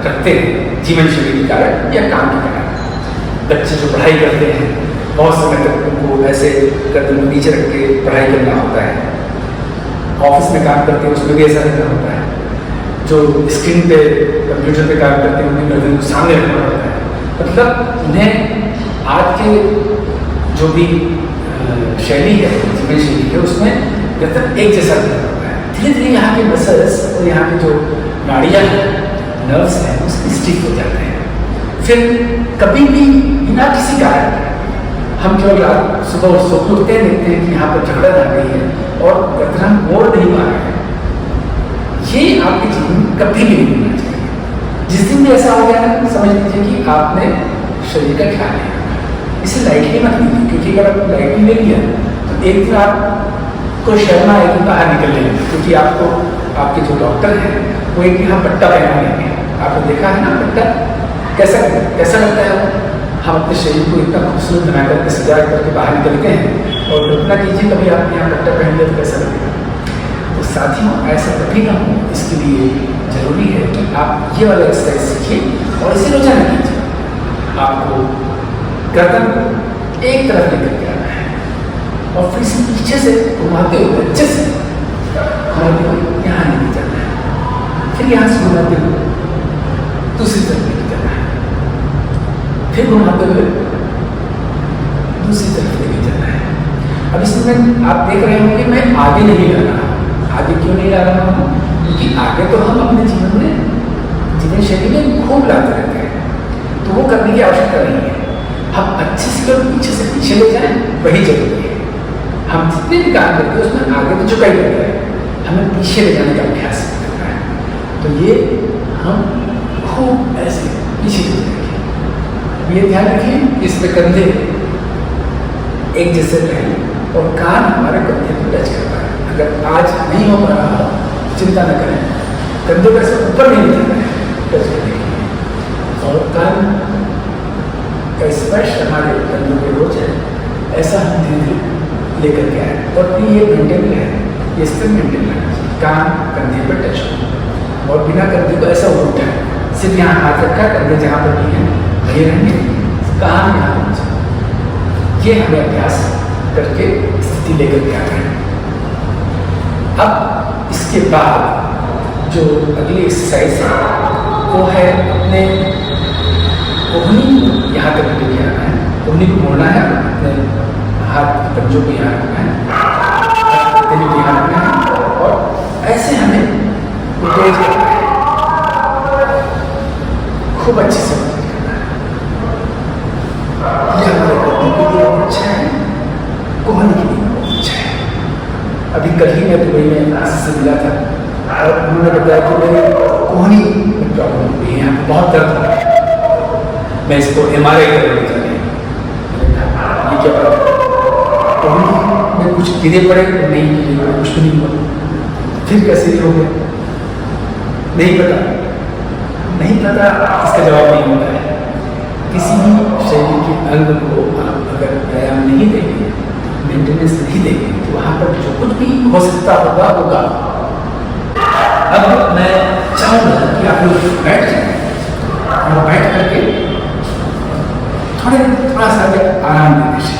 रखते हैं जीवन शैली के कारण या काम के कारण। बच्चे जो पढ़ाई करते हैं बहुत समय तक उनको ऐसे गर्दन को नीचे रख के पढ़ाई करना होता है। ऑफिस में काम करते हैं उसमें भी ऐसा करना होता है। जो स्क्रीन पे कंप्यूटर पे काम करते हैं उन्हें गर्दन को सामने रखना होता है। मतलब उन्हें आज के जो भी शैली है, जीवन शैली है, उसमें गर्दन एक जैसा करना होता है। धीरे धीरे यहाँ के मसल्स और यहाँ के जो नाड़ियाँ हैं, नर्व्स हैं, उसकी स्टिफ हो जाते हैं। फिर कभी भी बिना किसी कारण हम केवल रात सुबह और सोते उठते हैं, देखते हैं कि यहाँ पर झगड़ा आ गई है और गर्दन हम मोड़ नहीं पा रहे हैं। ये आपके जीवन में कभी भी नहीं होना चाहिए। जिस दिन भी ऐसा हो गया ना, समझ लीजिए कि आपने शरीर का ख्याल नहीं रखा। इसे लाइटली मत लीजिए, क्योंकि अगर आप लाइटली ले लिया तो एक दिन आपको शर्म आएगी बाहर निकलने में, क्योंकि आपको आपके जो डॉक्टर हैं वो एक यहाँ पट्टा पहना लेंगे। आपने देखा है ना पट्टा कैसा लगता है। हम अपने शरीर को इतना खूबसूरत बना करके सजा करके बाहर निकलते हैं, और कल्पना कीजिए कभी आपने यहाँ पट्टा पहन लिया तो कैसा लगेगा। तो साथियों, ऐसा कभी ना हो, इसके लिए जरूरी है कि आप ये वाला एक्सरसाइज सीखिए और इसे रोजाना कीजिए। आपको गर्दन एक तरफ लेकर के आना है और फिर इसे पीछे से घुमाते हुए अच्छे से घुमाते हुए यहाँ लेके जाना है। फिर यहाँ से घुमाते हुए दूसरी तरफ लेके जाना है, फिर घुमाते हुए दूसरी तरफ लेके जाना है। अब इसमें आप देख रहे होंगे मैं आगे नहीं ला रहा हूँ। आगे क्यों नहीं ला रहा हूँ? क्योंकि आगे तो हम अपने जीवन में जीवन शैली में खूब लाते रहते हैं, तो वो करने की आवश्यकता नहीं है। हम अच्छे से लोग पीछे से पीछे ले जाएं, वही जरूरी है। हम जितने भी काम करते हैं उसमें आगे तो झुका ही रहता है, हमें पीछे ले जाने का अभ्यास करना है। तो ये हम खूब ऐसे पीछे ले जाएंगे। ये ध्यान रखिए, इसमें कंधे एक जैसे रहें और कान हमारे कंधे को टच कर पाए। अगर आज नहीं हो पा रहा चिंता न करें, कंधे पर से ऊपर नहीं निकलना है, टच करने के लिए। और कान का स्पर्श हमारे कंधों के रोज है, ऐसा हम धीरे धीरे लेकर के आए। और ये मेंटेन है, ये स्थिर मेंटेन है, कान कंधे पर टच हो और बिना कंधे को ऐसा उठा है, सिर्फ यहाँ हाथ रखा, कंधे जहाँ पर भी है वही रहेंगे, कान यहाँ होना चाहिए। ये हमें अभ्यास करके स्थिति लेकर के आ रहे हैं। अब इसके बाद जो अगली एक्सरसाइज है वो है अपने कोहनी यहाँ तक लेके आना है, कोहनी को मोड़ना है, अपने हाथ पंजों को यहाँ रखना है, यहाँ रखना है और ऐसे हमें रोटेट करना है, खूब अच्छे से करना है। ये हमारे कोहनी के लिए बहुत अच्छा है, कोहनी के लिए बहुत अच्छा है। अभी कल ही मैं दुबई में आशीष से मिला था और उन्होंने बताया कि मेरी कोहनी में प्रॉब्लम हुई है, यहाँ बहुत दर्द हो रहा है, मैं इसको MRI करने जा रही हूँ। ये क्या बात है, कोहनी में कुछ गिरे पड़े नहीं, कुछ तो नहीं हुआ, फिर कैसे हो गया नहीं पता, नहीं पता, इसका जवाब नहीं होता है। किसी भी शरीर के अंग को आप अगर व्यायाम नहीं देंगे, मेंटेनेंस नहीं देंगे, तो वहाँ पर जो कुछ भी हो सकता होगा होगा। अब मैं चाहूँगा कि आप लोग बैठ जाएं और बैठ करके थोड़ा सा आराम देने से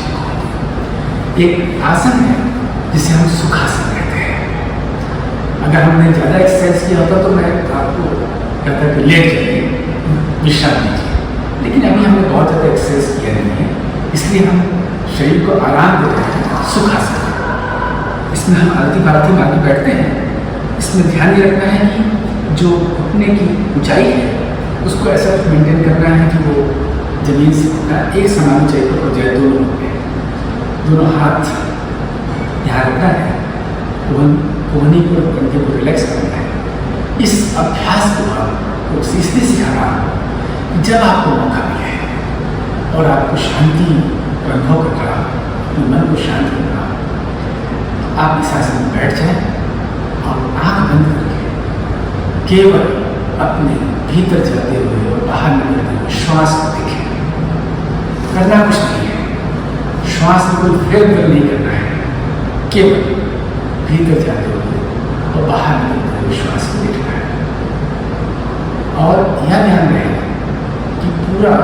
एक आसन है जिसे हम सुखासन कहते हैं। अगर हमने ज़्यादा एक्सरसाइज किया होता तो मैं आपको कहता कि लेट जाइए, विश्राम लीजिए, लेकिन अभी हमने बहुत ज़्यादा एक्सरसाइज किया नहीं है, इसलिए हम शरीर को आराम दे रहे हैं, सुखासन। इसमें हम आरती पारती मार के बैठते हैं। इसमें ध्यान ये रखना है कि जो घुटने की ऊंचाई है उसको ऐसा मेंटेन करना है कि वो जमीन से घुटना एक समान ऊंचाई पर हो जाए, दोनों पे, दोनों हाथ यहाँ रखना है, कोहनी को कंधे को रिलैक्स करना है। इस अभ्यास को आपको इसलिए सिखा रहा हूँ जब आपको मौका मिले और आपको शांति का अनुभव कर रहा, अपने मन को शांत कर रहा, तो आप इस आसन में बैठ जाएं और आँख बंद करके केवल अपने भीतर जाते हुए और बाहर निकलते हुए श्वास को देखें। करना कुछ नहीं है, श्वास में कोई फेरबदल नहीं करना है, केवल भीतर जाते हुए और बाहर निकलते हुए श्वास को देखना है। और यह ध्यान रहे कि पूरा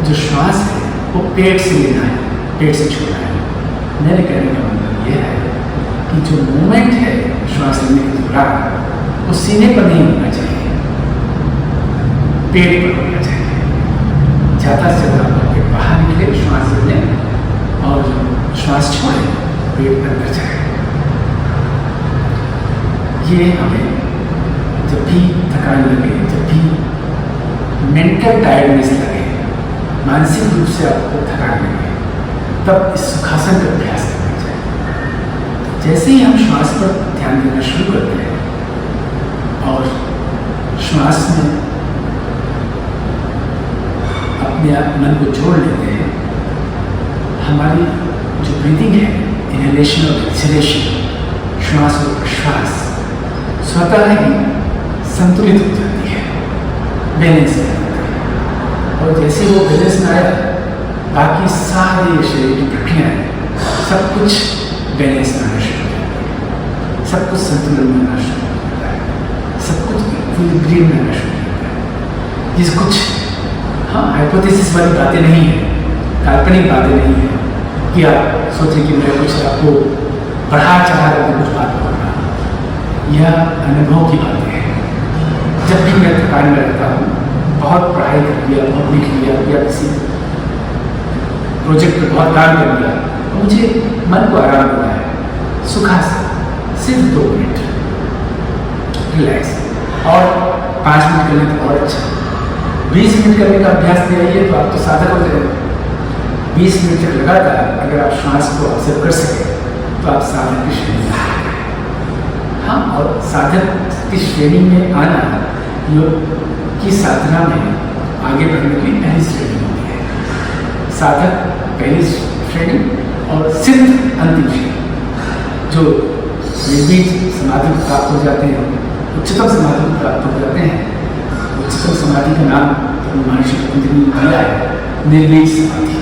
जो श्वास है वो पेट से लेना है, पेट से छोड़ना है। मेरे कहने का मतलब यह है कि जो मूवमेंट है श्वास लेने के दौरान वो सीने पर नहीं होना चाहिए, पेट पर होना चाहिए। ज़्यादा से ज़्यादा पेट बाहर निकले, श्वास लें और श्वास छोड़े, पेट अंदर जाए। ये हमें जब भी थकान लगे, जब भी मेंटल टायर्डनेस लगे, मानसिक रूप से आपको थकान लगे, तब इस सुखासन का अभ्यास करना चाहिए। जैसे ही हम श्वास पर ध्यान देना शुरू करते हैं और श्वास में अपने आप मन को जोड़ लेते हैं, हमारी जो ब्रीदिंग है, इनहेलेशन और एक्सहेलेशन, श्वास और प्रश्वास स्वतः ही संतुलित हो जाती है, बैलेंस हो जाती है। और जैसे वो बैलेंस में आया, बाकी सारे शरीर की प्रक्रियाएं सब कुछ बैलेंस में आना शुरू हो जाता है, सब कुछ संतुलन में आना शुरू हो जाता है, सब कुछ इक्विलिब्रियम में आना शुरू हो जाता है। जिस कुछ हाइपोथेसिस वाली बातें नहीं है, काल्पनिक बातें नहीं है कि आप सोचें कि मैं कुछ आपको बढ़ा चढ़ा करके कुछ बात कर रहा हूँ। यह अनुभव की बातें हैं। जब भी मैं थकान में रहता हूँ, बहुत पढ़ाई कर लिया, बहुत लिख लिया या किसी प्रोजेक्ट पर बहुत काम कर लिया, तो मुझे मन को आराम मिला है, सुखासन, सिर्फ 2 मिनट रिलैक्स, और 5 मिनट करने तो और अच्छा, 20 मिनट करने का अभ्यास दे रही है तो आप तो साधक हो जाएंगे। 20 मिनट तक लगातार अगर आप श्वास को ऑब्जर्व कर सकें तो आप साधक की श्रेणी में आ गए। हाँ, और साधक की श्रेणी में आना योग की साधना में आगे बढ़ने की पहली श्रेणी होती है। साधक पहली श्रेणी और सिद्ध अंतिम श्रेणी। जो निर्बीज समाधि प्राप्त हो जाते हैं, उच्चतम समाधि प्राप्त हो जाते हैं। उच्चतम समाधि का नाम महर्षि पतंजलि ने दिया है, निर्बीज समाधि।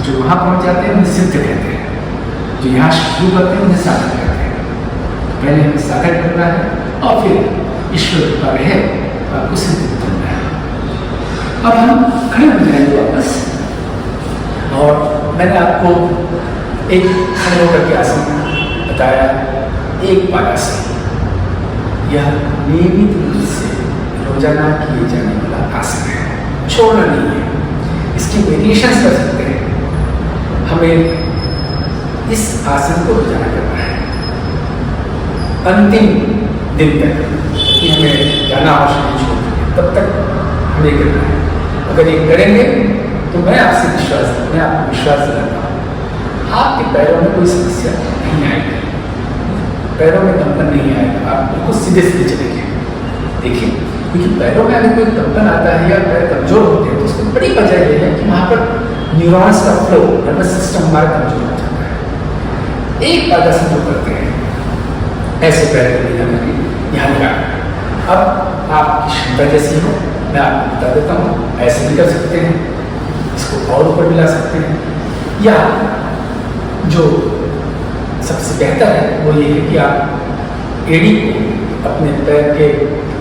जो वहाँ पहुँच जाते हैं उन्हें सिद्ध कहते हैं, जो यहाँ शुरू करते हैं उन्हें साधक कहते हैं। तो पहले हमें साधक करना है और फिर ईश्वर का रहे आपको सिद्ध करना है। अब हम खड़े हो जाएंगे वापस, और मैंने आपको एक खड़े होकर के आसन बताया, एक पादासन। यह नियमित रूप से रोजाना किए जाने वाला आसन है, छोड़ना नहीं है। इसकी वेरिएशंस कर सकते हैं। हमें इस आसन को रोजाना करना है अंतिम दिन तक, कि हमें जाना आवश्यक नहीं छोड़, तब तक हमें करना है। अगर ये करेंगे तो मैं आपको विश्वास दिलाता हूँ, आपके पैरों में कोई समस्या नहीं आएगी, पैरों में कंपन नहीं आएगा, आप बिल्कुल सीधे सीधे चलेंगे। देखिए, क्योंकि पैरों में अगर कोई कंपन आता है या पैर कमजोर होते हैं तो उसकी बड़ी वजह यह है कि वहाँ पर न्यूरॉन्स का फ्लो, नर्वस सिस्टम हमारा कमजोर हो जाता है। एक पादासन जो करते हैं, ऐसे पैर को ले जाकर के यहाँ लगा, अब आपकी क्षमता जैसी हो मैं आपको बता देता हूँ, ऐसे भी कर सकते हैं, इसको और ऊपर भी ला सकते हैं, या जो सबसे बेहतर है वो ये है कि आप एड़ी को अपने पैर के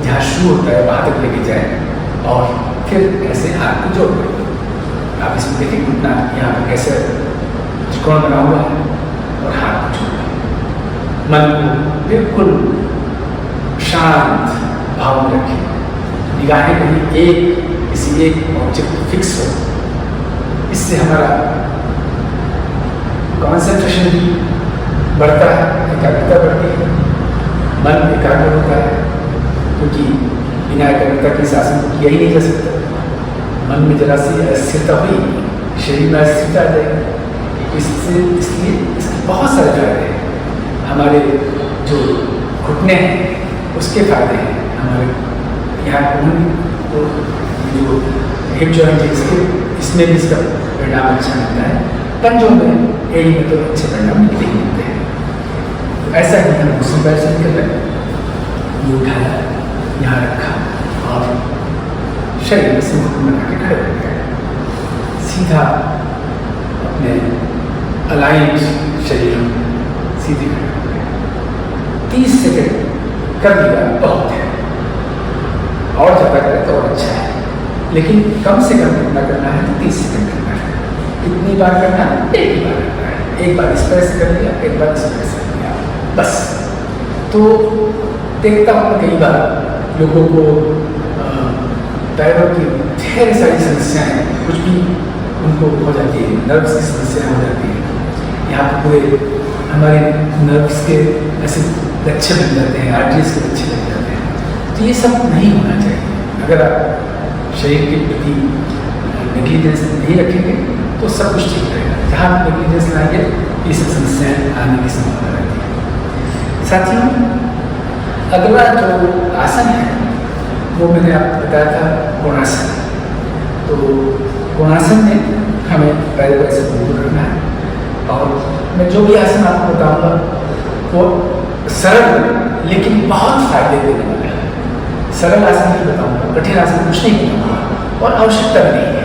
जहाँ शुरू होता है वहाँ तक लेके जाएं और फिर ऐसे हाथ को जोड़ दें। आप इसमें देखिए घुटना यहाँ पर कैसे त्रिकोण बना हुआ है और हाथ को जोड़ दें। मन को बिल्कुल शांत भाव में रखें, निगाहें कहीं किसी एक ऑब्जेक्ट फिक्स हो। इससे हमारा कॉन्सेंट्रेशन भी बढ़ता है, एकाग्रता बढ़ती है, मन एकाग्र होता है, क्योंकि बिना एकाग्रता के शासन को किया ही नहीं जा सकता। मन में जरा सी अस्थिरता हुई, शरीर में अस्थिरता आ जाएगी। इसलिए इसके बहुत सारे फायदे हैं। हमारे जो घुटने हैं उसके फायदे हैं, हमारे यहाँ तो जो हिप जॉइंट है इसमें भी इसका परिणाम अच्छा मिलता है। पंजों में एड़ी में तो अच्छे परिणाम मिलते ही मिलते हैं। तो ऐसा ही हम दूसरी पैर से निकल गए, ये उठाया, यहाँ रखा और शरीर में से घुटने बना के खड़े हो गए, सीधा अपने अलाइंड शरीर सीधे खड़े हो गए। 30 सेकंड कर दिया बहुत है, और ज़्यादा करें तो और अच्छा है, लेकिन कम से कम कितना करना है तो 30 सेकंड करना है। कितनी बार करना है? एक ही बार करना है। एक बार इस तरह से कर लिया, एक बार इस तरह से कर लिया, बस। तो देखता हूँ कई बार लोगों को पैरों की ढेर सारी समस्याएं, कुछ भी उनको हो जाती है, नर्व्स की समस्या हो जाती है। यहाँ पर पूरे हमारे नर्व्स के ऐसे लक्ष्य बन जाते हैं, आर्टरीज के लक्ष्य बन जाते हैं। तो ये सब नहीं होना चाहिए। अगर आप शरीर के प्रति नेग्लिजेंस नहीं रखेंगे तो सब कुछ ठीक रहेगा। जहाँ आप नेग्लिजेंस लाएंगे ये सब समस्याएं आने की संभावना रहती है। साथियों, अगला जो आसन है वो मैंने आपको बताया था कोणासन। तो कोणासन में हमें पैर को ऐसे दूर रखना है, और मैं जो भी आसन आपको बताऊंगा वो सरल लेकिन बहुत फायदे देने वाला है। सरल आसन नहीं बताऊंगा, कठिन आसन कुछ नहीं बताऊंगा, और आवश्यकता भी नहीं है।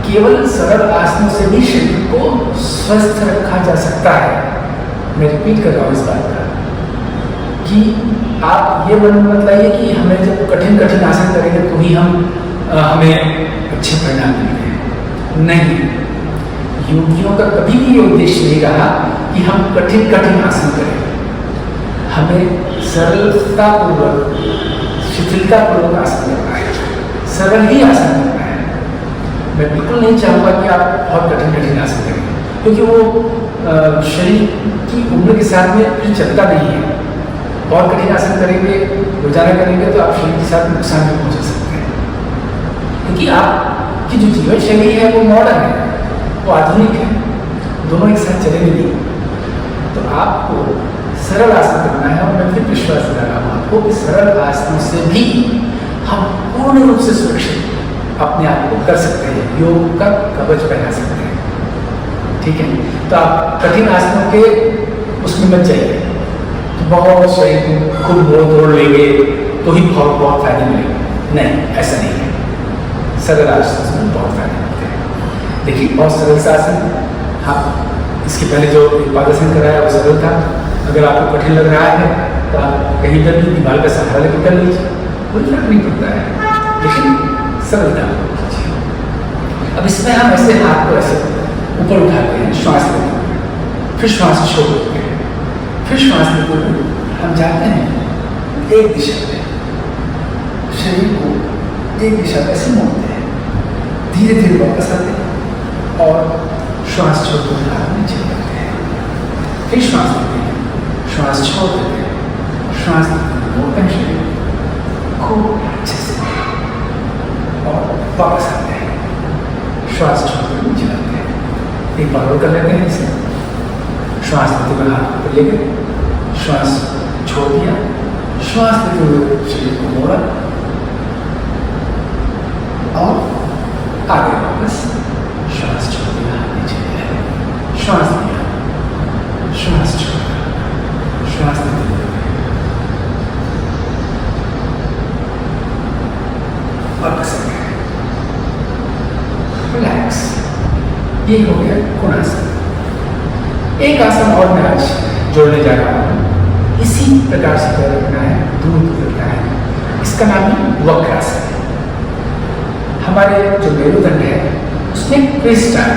केवल सरल आसनों से भी शरीर को स्वस्थ रखा जा सकता है। मैं रिपीट कर रहा हूँ इस बात का, कि आप ये मन मत लाइए कि हमें जब कठिन आसन करेंगे तो ही हमें अच्छे परिणाम मिलेंगे। नहीं, योगियों का कभी भी ये उद्देश्य नहीं रहा कि हम कठिन आसन करें। हमें सरलतापूर्वक, शिथिलतापूर्वक आसन करना है, सरल ही आसन करना है। मैं बिल्कुल नहीं चाहूँगा कि आप बहुत कठिन आसन करें, क्योंकि वो शरीर की उम्र के साथ में फिर चलता नहीं है। बहुत कठिन आसन करेंगे, रोजाना करेंगे तो आप शरीर के साथ नुकसान भी पहुँचा सकते हैं, क्योंकि आपकी जो जीवन शैली है वो मॉडर्न है, वो आधुनिक है, दोनों एक साथ चलेंगे नहीं। तो आपको सरल आसन करना है, और मैं फिर विश्वास दिला रहा हूँ आपको कि सरल आसनों से भी हम पूर्ण रूप से सुरक्षित अपने आप को कर सकते हैं, योग का कवच पहना सकते हैं। ठीक है, तो आप कठिन आसनों के उसमें मत जाइए। तो बहुत शरीर को खुद मोड़ तोड़ लेंगे तो ही बहुत फायदे मिलेंगे। नहीं, ऐसा नहीं है। सरल आसन में बहुत फायदे मिलते हैं। देखिए, बहुत सरल सा आसन। हाँ, इसके पहले जो पादासन कराया वो सरल था। अगर आपको कठिन लग रहा है तो आप कहीं पर भी दीवार का सहारा लेकर कर लीजिए, कोई फर्क नहीं पड़ता है, लेकिन सरलता कीजिए। अब इसमें हम ऐसे हाथ को ऐसे ऊपर उठाते हैं, श्वास लेते हैं, फिर श्वास छोड़ देते हैं, फिर श्वास लेते हुए हम जाते हैं एक दिशा में, शरीर को एक दिशा में ऐसे मोड़ते हैं, धीरे धीरे वापस आते हैं और श्वास छोड़ते हुए हाथ नीचे करते हैं, फिर श्वास लेते हैं, श्वास छोड़ देते हैं, श्वास मोड़ते हैं शरीर खूब अच्छे से और वापस आते हैं, श्वास छोड़कर नीचे आते हैं। एक बार और कर लेते हैं इसे। श्वास लेते हुए हाथ ऊपर ले गए, श्वास छोड़ दिया, श्वास लेते हुए शरीर को मोड़ा और आगे वापस, श्वास छोड़ दिया, हाथ नीचे लिया, श्वास लिया, श्वास छोड़ा, श्वास लेते हुए वापस आ गए। रिलैक्स। ये हो गया कोणासन। एक आसन और मैं आज जोड़ने जा रहा हूँ, इसी प्रकार से पैर रखना है, दूर रखना है। इसका नाम है वक्रासन। हमारे जो मेरुदंड है उसमें ट्विस्ट है,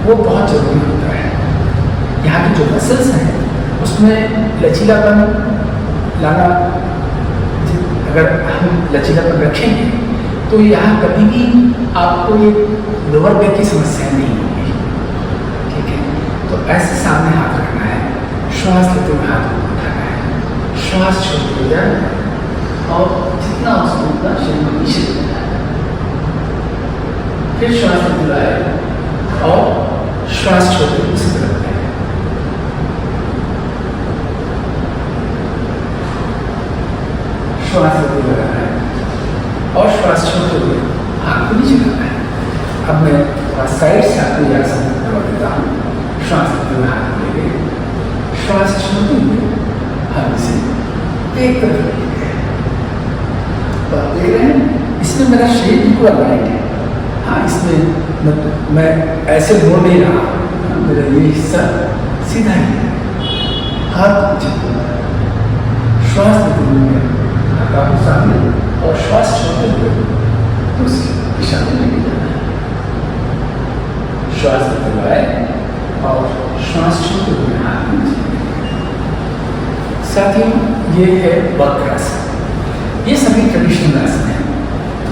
वो बहुत जरूरी होता है। यहाँ की जो मसल्स हैं उसमें लचीलापन लाना, अगर हम लचीलापन रखेंगे तो यहाँ कभी भी आपको ये लोअर बैक की समस्या नहीं होगी। ठीक है, तो ऐसे सामने हाथ रखना है, श्वास लेते हुए हाथ को उठाना है, श्वास छोड़ते हुए और जितना हो सके उतना शरीर को नीचे लेना है, फिर श्वास लेते हुए और श्वास छोड़ते हुए उसी तरफ है। श्वास लेते हुए रखना है और श्वास छोड़ते हुए हाथ को नीचे करना है। अब मैं थोड़ा साइड से आपको यह आसन करवा देता हूँ। श्वास लेते हुए हाथ ले गए, श्वास छोड़ते हुए हाथ से एक तरफ ले गए। तो आप देख रहे हैं इसमें मेरा शरीर बिल्कुल अलाइंड है। हाँ, इसमें मैं ऐसे मोड़ नहीं रहा, मेरा ये हिस्सा सीधा ही है। हाथ नीचे, श्वास लेते हुए हाथ आपको सामने और श्वास छोड़ते हुए दूसरी दिशा में लेके जाना है। श्वास लेते हुए और श्वास छोड़ते हुए हाथ नीचे। साथियों, ये है वक्रासन। ये सभी ट्रेडिशनल आसन है,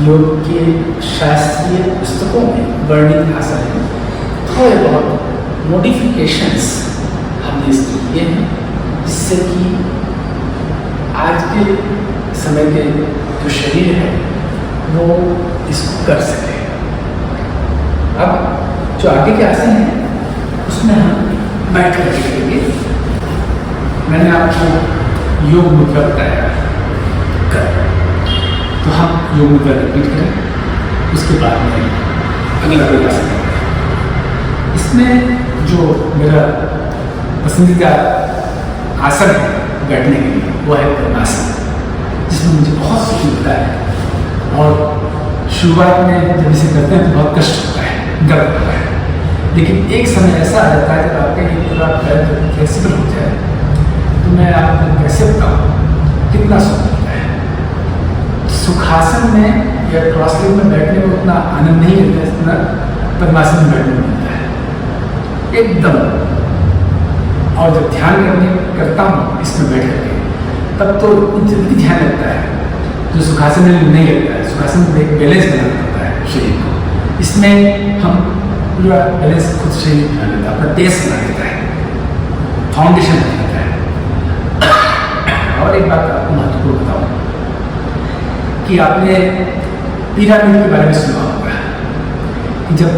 योग के शास्त्रीय पुस्तकों में वर्णित आसन है। थोड़े बहुत मॉडिफिकेशंस हमने इसके किए हैं जिससे कि आज के समय के जो शरीर है वो इसको कर सके। अब जो आगे के आसन है उसमें हम बैठ कर करेंगे। मैंने आपको योग मुद्रा बताया कर, तो हम योग मुद्रा रिपीट करें, उसके बाद में अगला कोई आसन करें। इसमें जो मेरा पसंदीदा आसन है बैठने के लिए वो है पद्मासन, जिसमें मुझे बहुत सुख मिलता है। और शुरुआत में जब इसे करते हैं तो बहुत कष्ट होता है, दर्द होता है, लेकिन एक समय ऐसा आ जाता है जब आपके लिए पूरा पैर फ्लेक्सिबल हो जाए तो मैं आपको कैसे बताऊँ कितना सुख मिलता है। सुखासन में या क्रॉस लेग में बैठने में उतना आनंद नहीं मिलता है जितना पद्मासन में बैठने में मिलता है एकदम। और जब ध्यान करता हूँ इसमें बैठ करके तब तो जल्दी ध्यान लगता है, जो सुखासन में नहीं लगता है। सुखासन में एक बैलेंस बनाना पड़ता है शरीर को, इसमें हम पूरा बैलेंस खुद शरीर बना लेता है, अपना टेस्ट बना लेता है, फाउंडेशन बना लेता है। और एक बात आपको महत्वपूर्ण बताऊँ कि आपने पिरामिड के बारे में सुना होगा कि जब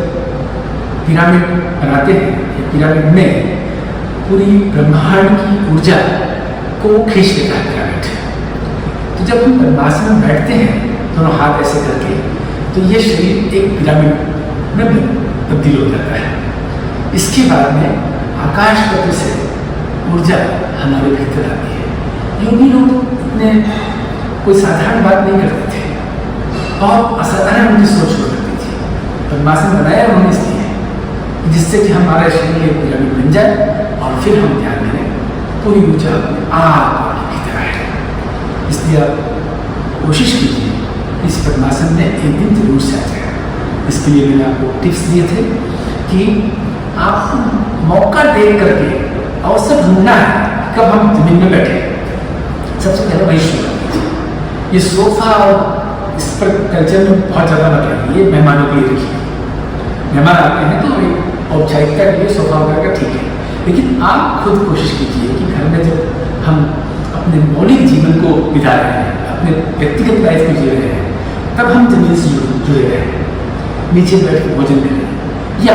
पिरामिड बनाते हैं, पिरामिड में पूरी ब्रह्मांड की ऊर्जा को खींच लेता है पिरामिड। तो जब हम पद्मासन में बैठते हैं दोनों हाथ ऐसे करके, तो ये शरीर एक पिरामिड में तब्दील हो जाता है। इसके बाद में आकाश गति से ऊर्जा हमारे भीतर आती है। योगी लोग इतने कोई साधारण बात नहीं करते थे, बहुत असाधारण उनकी सोच हो करती थी। पद्मासन बनाया उन्होंने इसलिए जिससे कि हमारा शरीर एक ऊर्जा बन जाए और फिर हम ध्यान करें, पूरी ऊर्जा अपने आप भीतर आए। इसलिए आप कोशिश कीजिए इस पद्मासन में एक दिन जरूर से आ जाए। इसके लिए मैंने आपको टिप्स दिए थे कि आप मौका देख करके अवसर ढूंढना है कब हम जमीन में बैठे। सबसे पहले वही शुरू कर दीजिए। ये सोफा और इस पर कल्चर में बहुत ज़्यादा मत रखिए, मेहमानों के लिए रखिए। मेहमान आते हैं तो एक औपचारिकता के लिए सोफा वगैरह का ठीक है, लेकिन आप खुद कोशिश कीजिए कि घर में जब हम अपने मौलिक जीवन को बिता रहे हैं, अपने व्यक्तिगत लाइफ को जी रहे हैं, तब हम जमीन से जुड़े रहें। नीचे बैठ कर भोजन करें या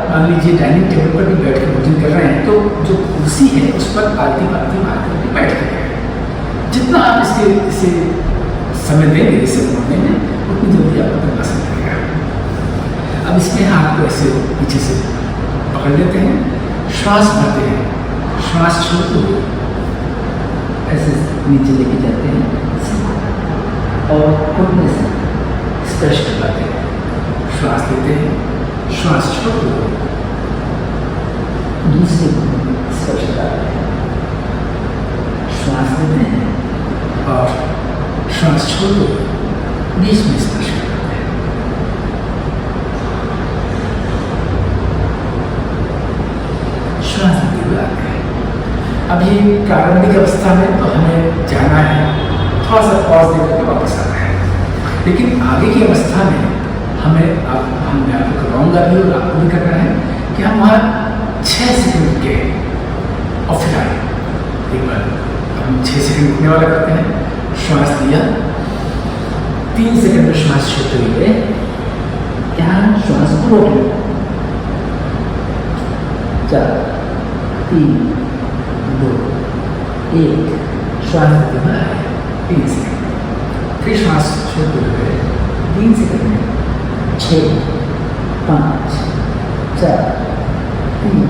मान लीजिए डाइनिंग टेबल पर भी बैठ कर भोजन कर रहे हैं तो जो कुर्सी है उस पर आलती पालती मार करके बैठ कर जितना आप इसे समय देंगे इसे बोलने में उतनी जल्दी आपको पद्मासन करेगा। अब इसमें हाथ को ऐसे पीछे से पकड़ लेते हैं, श्वास भरते हैं, श्वास छोड़ते हुए ऐसे नीचे लेके जाते हैं और घुटने से स्पर्श करवाते हैं। श्वास लेते हैं, श्वास छोड़ते हुए दूसरे घुटने स्पर्श करवाते हैं। श्वास लेते हैं और श्वास छोड़ते हुए बीच में स्पर्श करवाते हैं। श्वास लेते हुए आते हैं। अब ये प्रारंभिक अवस्था में तो हमें जाना है, थोड़ा सा पॉज देकर के वापस आना है, लेकिन आगे की अवस्था में हमें मैं आपको करवाऊंगा भी और आपको भी करना है कि हम वहाँ 6 सेकंड के और फिर आए। एक बार हम 6 सेकंड रुकने वाला करते हैं। श्वास लिया, 3 सेकंड में श्वास छोड़ते हुए यहाँ श्वास को रोक लो। 4 3 2 1 श्वास लेते हुए 3 सेकंड, फिर श्वास छोड़ते हुए 3 सेकंड में 6 5 4 3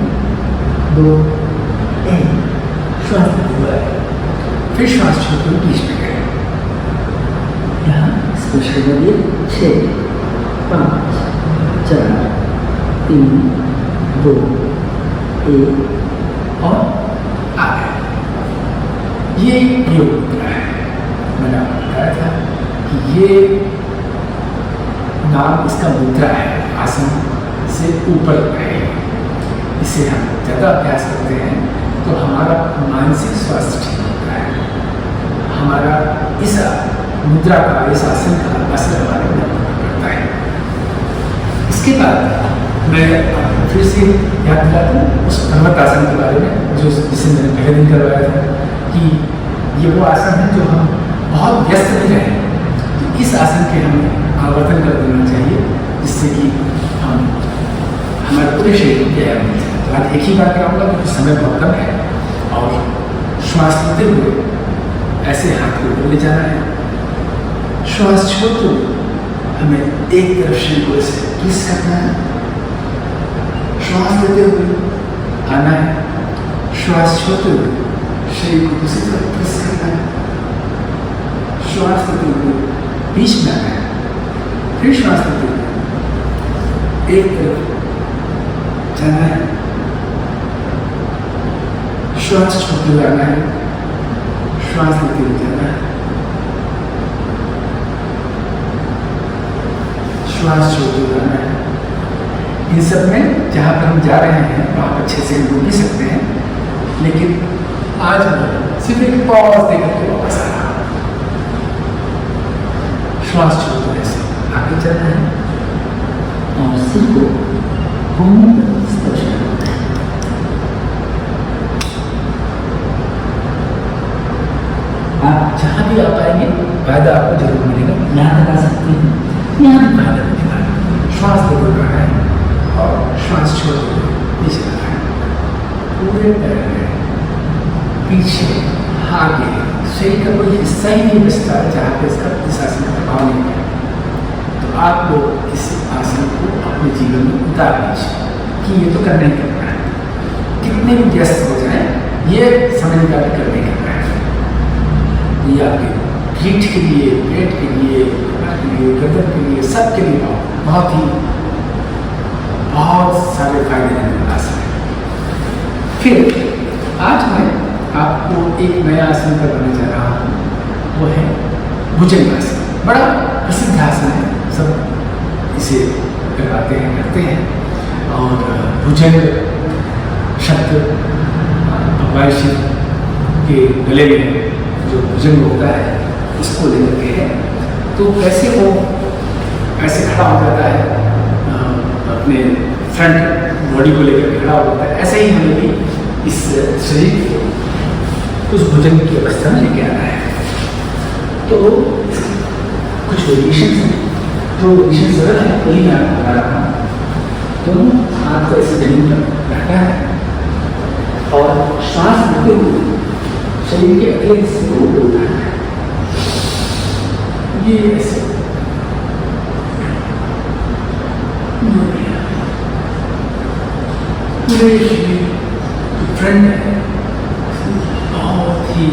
2 1 श्वास लेते हुए फिर श्वास छोड़ते हुए बीच में गए। यहाँ स्पर्श कर दिए 6 5 4 3 2 1 और आ गए। ये योग मुद्रा है। मैंने आपको बताया था कि ये नाम इसका मुद्रा है, आसन से ऊपर है। इसे हम ज़्यादा अभ्यास करते हैं तो हमारा मानसिक स्वास्थ्य ठीक होता है। हमारा इस मुद्रा का, इस आसन का असर हमारे मन पर पड़ता है। इसके बाद मैं फिर से याद दिलाता हूँ उस पर्वत आसन के बारे में जिसे मैंने पहले दिन करवाया था कि ये वो आसन है जो हम बहुत व्यस्त भी रहे, तो इस आसन के हमें आवर्तन कर देना चाहिए जिससे कि हम हमारे पूरे शरीर को व्यायाम मिल जाए। तो आज एक ही बार कराऊंगा क्योंकि समय बहुत कम है। और श्वास लेते हुए ऐसे हाथ को ऊपर ले जाना है, श्वास छोड़ते हुए हमें एक तरफ शरीर को ऐसे प्रेस करना है। श्वास लेते हुए आना है, श्वास छोड़ते हुए शरीर को दूसरी तरफ प्रेस करना है। श्वास लेते हुए बीच में आना है, फिर श्वास लेते हुए एक तरफ जाना है, श्वास छोड़ते हुए आना है, श्वास लेते हुए जाना है, श्वास छोड़ते हुए आना है। इन सब में जहाँ पर हम जा रहे हैं वहाँ पर 6 सेकंड रुक भी सकते हैं, लेकिन आज सिर्फ एक पॉज देकर के वापस आना। श्वास छोड़ते हुए ऐसे आगे चलना है और सिर को घूमने पर स्पर्श करना है। आप जहाँ भी आ पाएंगे फायदा आपको जरूर मिलेगा। यहाँ तक आ सकते हैं, यहाँ भी फायदा मिलेगा। श्वास लेते हुए है और श्वास छोड़ते हुए नीचे रखा है। पूरे पैर में पीछे आगे शरीर का कोई हिस्सा ही नहीं बचता है जहाँ पे इसका इस आसन का प्रभाव नहीं है। तो आप लोग इस आसन को अपने जीवन में उतार लीजिए कि ये तो करना ही करना है। कितने भी व्यस्त हो जाए ये समझ का भी करने का प्रयास है। ये आपके पीठ के लिए, पेट के लिए, गर्दन के लिए, सबके लिए बहुत सारे फायदे देने वाला आसन है। फिर आज मैं आपको एक नया आसन करवाने जा रहा हूँ, वो है भुजंगासन। बड़ा प्रसिद्ध आसन है, सब इसे करवाते हैं, करते हैं। और भुजंग शब्द भगवान शिव के गले में जो भुजंग होता है उसको लेकर के है। तो कैसे वो ऐसे खड़ा हो जाता है, अपने फ्रंट बॉडी को लेकर खड़ा हो जाता है, ऐसे ही हमें भी इस शरीर को उस भुजंग की अवस्था में लेके आना है। तो कुछ वेरिएशन हैं, जो वेरिएशन सरल है वही मैं आपको बता रहा हूँ। दोनों हाथ को ऐसे जमीन पर रखना है और श्वास लेते हुए शरीर के अगले हिस्से को ऊपर उठाना है। ये ऐसे पूरे शरीर फ्रंट है, बहुत ही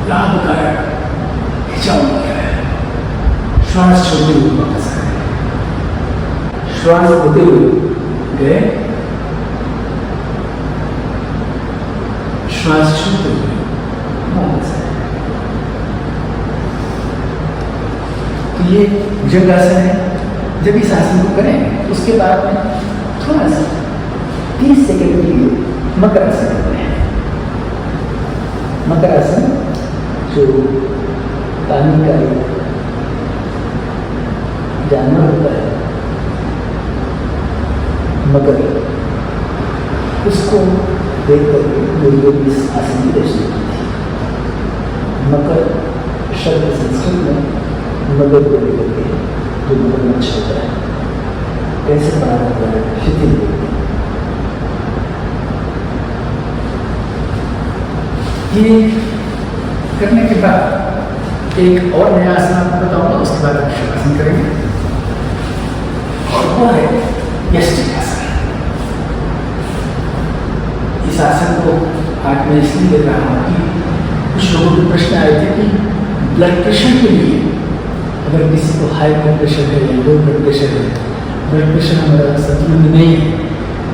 लाभदायक खिंचाव होता है। श्वास छोड़ते हुए वापस आए, श्वास होते हुए गए, श्वास छोड़ते हुए वापस आए। तो ये भुजंगासन है। जब इस आसन को करें उसके बाद में थोड़ा सा 30 सेकंड के लिए मकर आसन करते हैं। मकर आसन जो पानी का जानवर होता है, मकर, उसको देख करके लोगों ने इस आसन की रचना की थी। मकर शब्द संस्कृत में मगर को लेकर के जो मगरमच्छ होता है कैसे बना होता है, शिथिल ये करने के बाद एक और नया आसन आपको बताऊंगा, उसके बाद आप शवासन करेंगे और वो है यष्टिक आसन। इस आसन को आज मैं इसलिए दे रहा हूँ कि कुछ लोगों के प्रश्न आए थे कि ब्लड प्रेशर के लिए अगर किसी को हाई ब्लड प्रेशर है या लो ब्लड प्रेशर है, ब्लड प्रेशर हमारा संतुलन में नहीं है,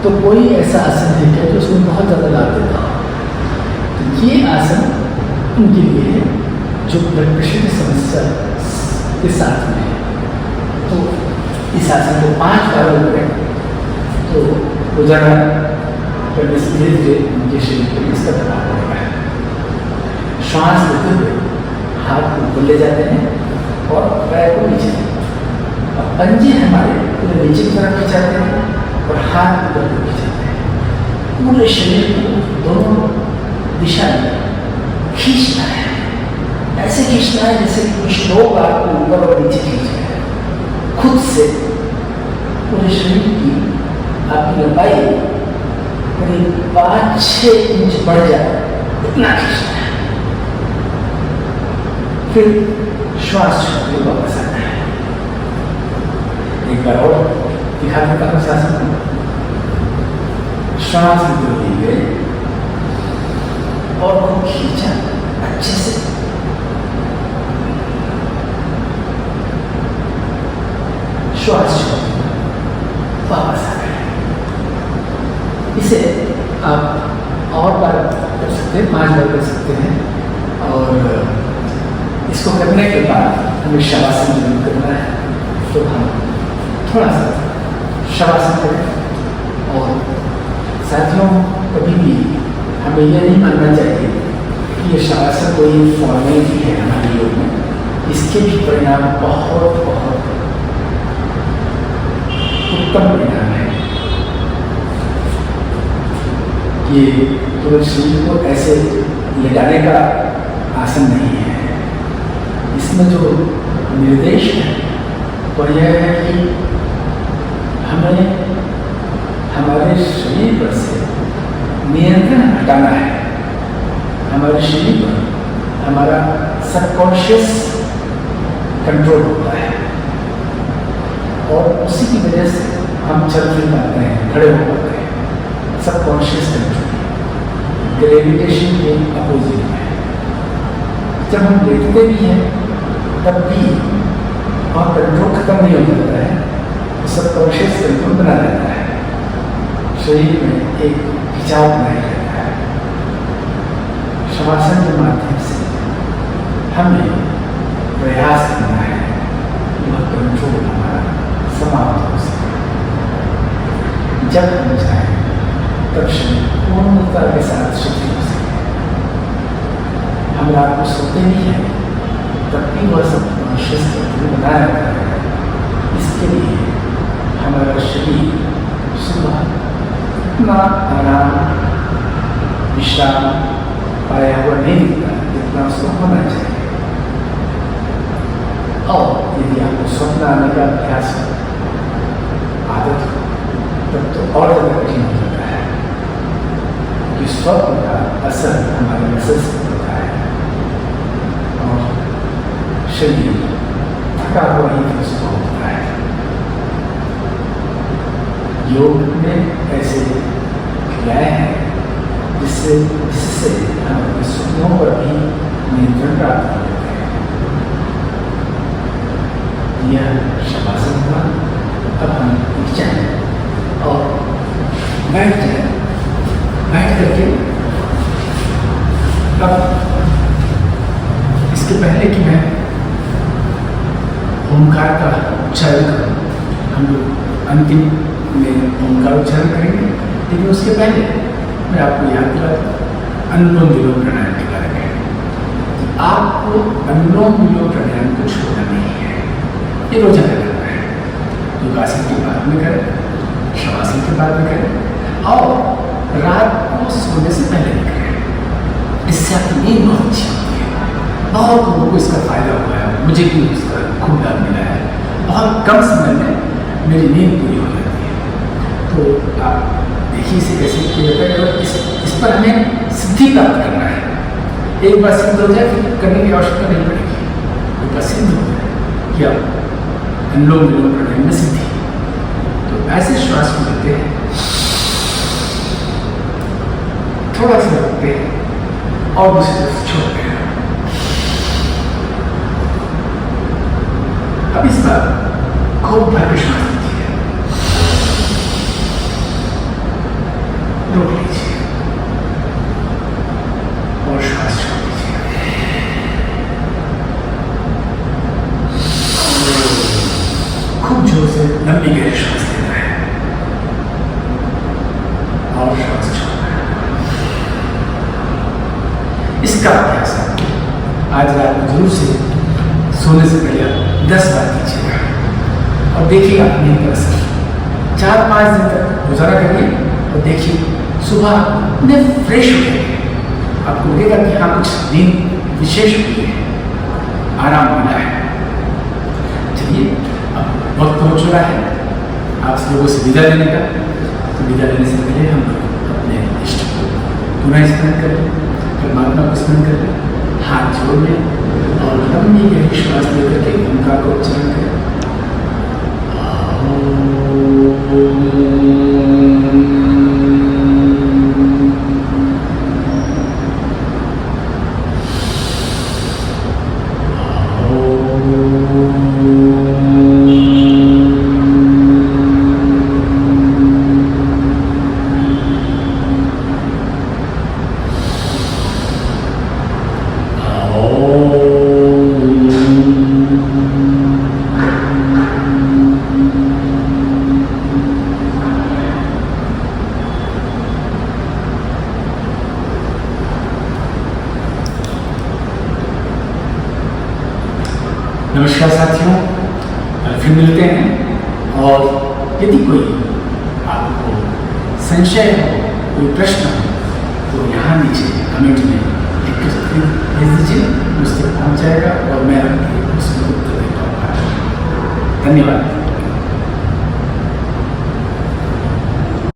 तो कोई ऐसा आसन है क्या जो उसमें बहुत ज़्यादा लाभ देता हो। तो ये आसन उनके लिए है जो ब्लड प्रेशर की समस्या के साथ में है। तो इस आसन को 5 बार करें तो रोजाना करने से धीरे धीरे उनके शरीर पर इसका प्रभाव पड़ेगा। श्वास लेते हुए हाथ को ऊपर ले जाते हैं और पैर को नीचे, और पंजे हमारे पूरे नीचे की तरफ खिंचाते हैं और हाथ ऊपर को खिंचाते हैं। पूरे शरीर को दोनों दिशा में खींचना है, ऐसे खींचना है जैसे कुछ लोग आपको ऊपर और नीचे खींच रहे हैं। खुद से पूरे शरीर की आपकी लंबाई करीब 5-6 इंच बढ़ जाए इतना खींचना है। फिर श्वास छोड़ते वापस आना है। एक बार और दिखा देता हूँ आसन को। श्वास ली गई और वो खींचा अच्छे से, श्वास छोड़ वापस आ गए। इसे आप और बार कर सकते हैं, 5 बार कर सकते हैं। और इसको करने के बाद हमें शवासन जरूर करना है। तो हम थोड़ा सा शवासन करें। और साथियों, कभी भी हमें यह नहीं मानना चाहिए कि ये शवासन कोई फॉर्मेलिटी है हमारे योग में। इसके भी परिणाम बहुत बहुत उत्तम परिणाम है। ये केवल शरीर को ऐसे लेटाने का आसन नहीं है। इसमें जो निर्देश है वह यह है कि हमें हमारे शरीर पर से नियंत्रण हटाना है। हमारे शरीर पर हमारा सबकॉन्शियस कंट्रोल होता है और उसी की वजह से हम चल फिर पाते हैं, खड़े हो पाते हैं। सबकॉन्शियस कंट्रोल ग्रेविटेशन के अपोजिट है। जब हम लेटते भी हैं तब भी वहाँ कंट्रोल खत्म नहीं हो जाता है, वो सब कॉन्शियस कंट्रोल बना रहता है, शरीर में एक खिंचाव बनाया रहता है। शवासन के माध्यम से हमें प्रयास करना है कि वह कंट्रोल हमारा समाप्त हो सके। जब हम चाहें तब शरीर पूर्णता के साथ शिथिल हो सके। हम रात को सोते नहीं हैं तब भी वह सब कॉन्शियस कंट्रोल बनाया रहता है। इसके लिए हमारा शरीर सुबह इतना आराम विश्राम पाया हुआ नहीं दिखता जितना उसको होना चाहिए। और यदि आपको स्वप्न आने का अभ्यास हो, आदत हो, तब तो और ज़्यादा कठिन हो जाता है, क्योंकि स्वप्न का असर हमारे मसल्स पर होता है और शरीर थका हुआ ही उसको होता है। योग में ऐसे क्रियाएं हैं जिससे हम अपने सपनों पर भी नियंत्रण प्राप्त कर लेते हैं। यह शवासन हुआ। अब हम उठ जाएं और बैठ जाएं। बैठ करके अब इसके पहले कि मैं ओंकार का उच्चारण करूं, हम लोग अंतिम में ओंकार उच्चारण करेंगे, लेकिन उसके पहले मैं आपको याद दिला अनुलोम विलोम प्राणायाम के बारे में। आपको अनुलोम विलोम प्राणायाम को छोड़ना नहीं है, ये रोजाना करना है। योगासन के बाद में करें, शवासन के बाद में करें और रात को सोने से पहले भी करें। इससे आपकी नींद बहुत अच्छी होती है। बहुत लोगों को इसका फायदा हुआ है, मुझे भी इसका खूब लाभ मिला है। बहुत कम समय में मेरी नींद पूरी हो जाती है। तो आप देखिए इसे कैसे किया जाता है और इस पर हमें सिद्धि प्राप्त करना है। एक बार सिद्ध हो जाए फिर करने की आवश्यकता नहीं पड़ेगी। एक बार सिद्ध हो जाए कि आप अनुलोम विलोम प्राणायाम में सिद्धि, तो ऐसे श्वास को लेते हैं, थोड़ा सा रखते हैं और दूसरी तरफ छोड़ते हैं। अब इस बार खूब भर के श्वास लीजिए, रोक लीजिए और श्वास छोड़ दीजिए। खूब जोर से लंबी गहरी श्वास लेना है और श्वास छोड़ना है। इसका अभ्यास आज रात में जरूर से सोने से पहले 10 बार कीजिएगा और देखिएगा नींद का असर। 4-5 दिन तक गुजारा करिए और देखिए सुबह इतने फ्रेश हो जाएंगे, आपको लगेगा कि हाँ कुछ नींद विशेष हुई है, आराम मिला है। चलिए अब वक्त हो चुका है आप लोगों से विदा लेने का। तो विदा लेने से पहले हम लोग अपने इष्ट को पुनः स्मरण करें, परमात्मा को स्मरण करें, हाथ जोड़ लें और लंबी गहरी श्वास लेकर के ओंकार को उच्चारण करें। नमस्कार साथियों, फिर मिलते हैं और यदि कोई आपको संशय हो, कोई प्रश्न हो तो यहाँ नीचे कमेंट में लिख के भेज दीजिए, मुझ तक पहुँच जाएगा और मैं आपके उसमें उत्तर दे पाऊँगा। धन्यवाद।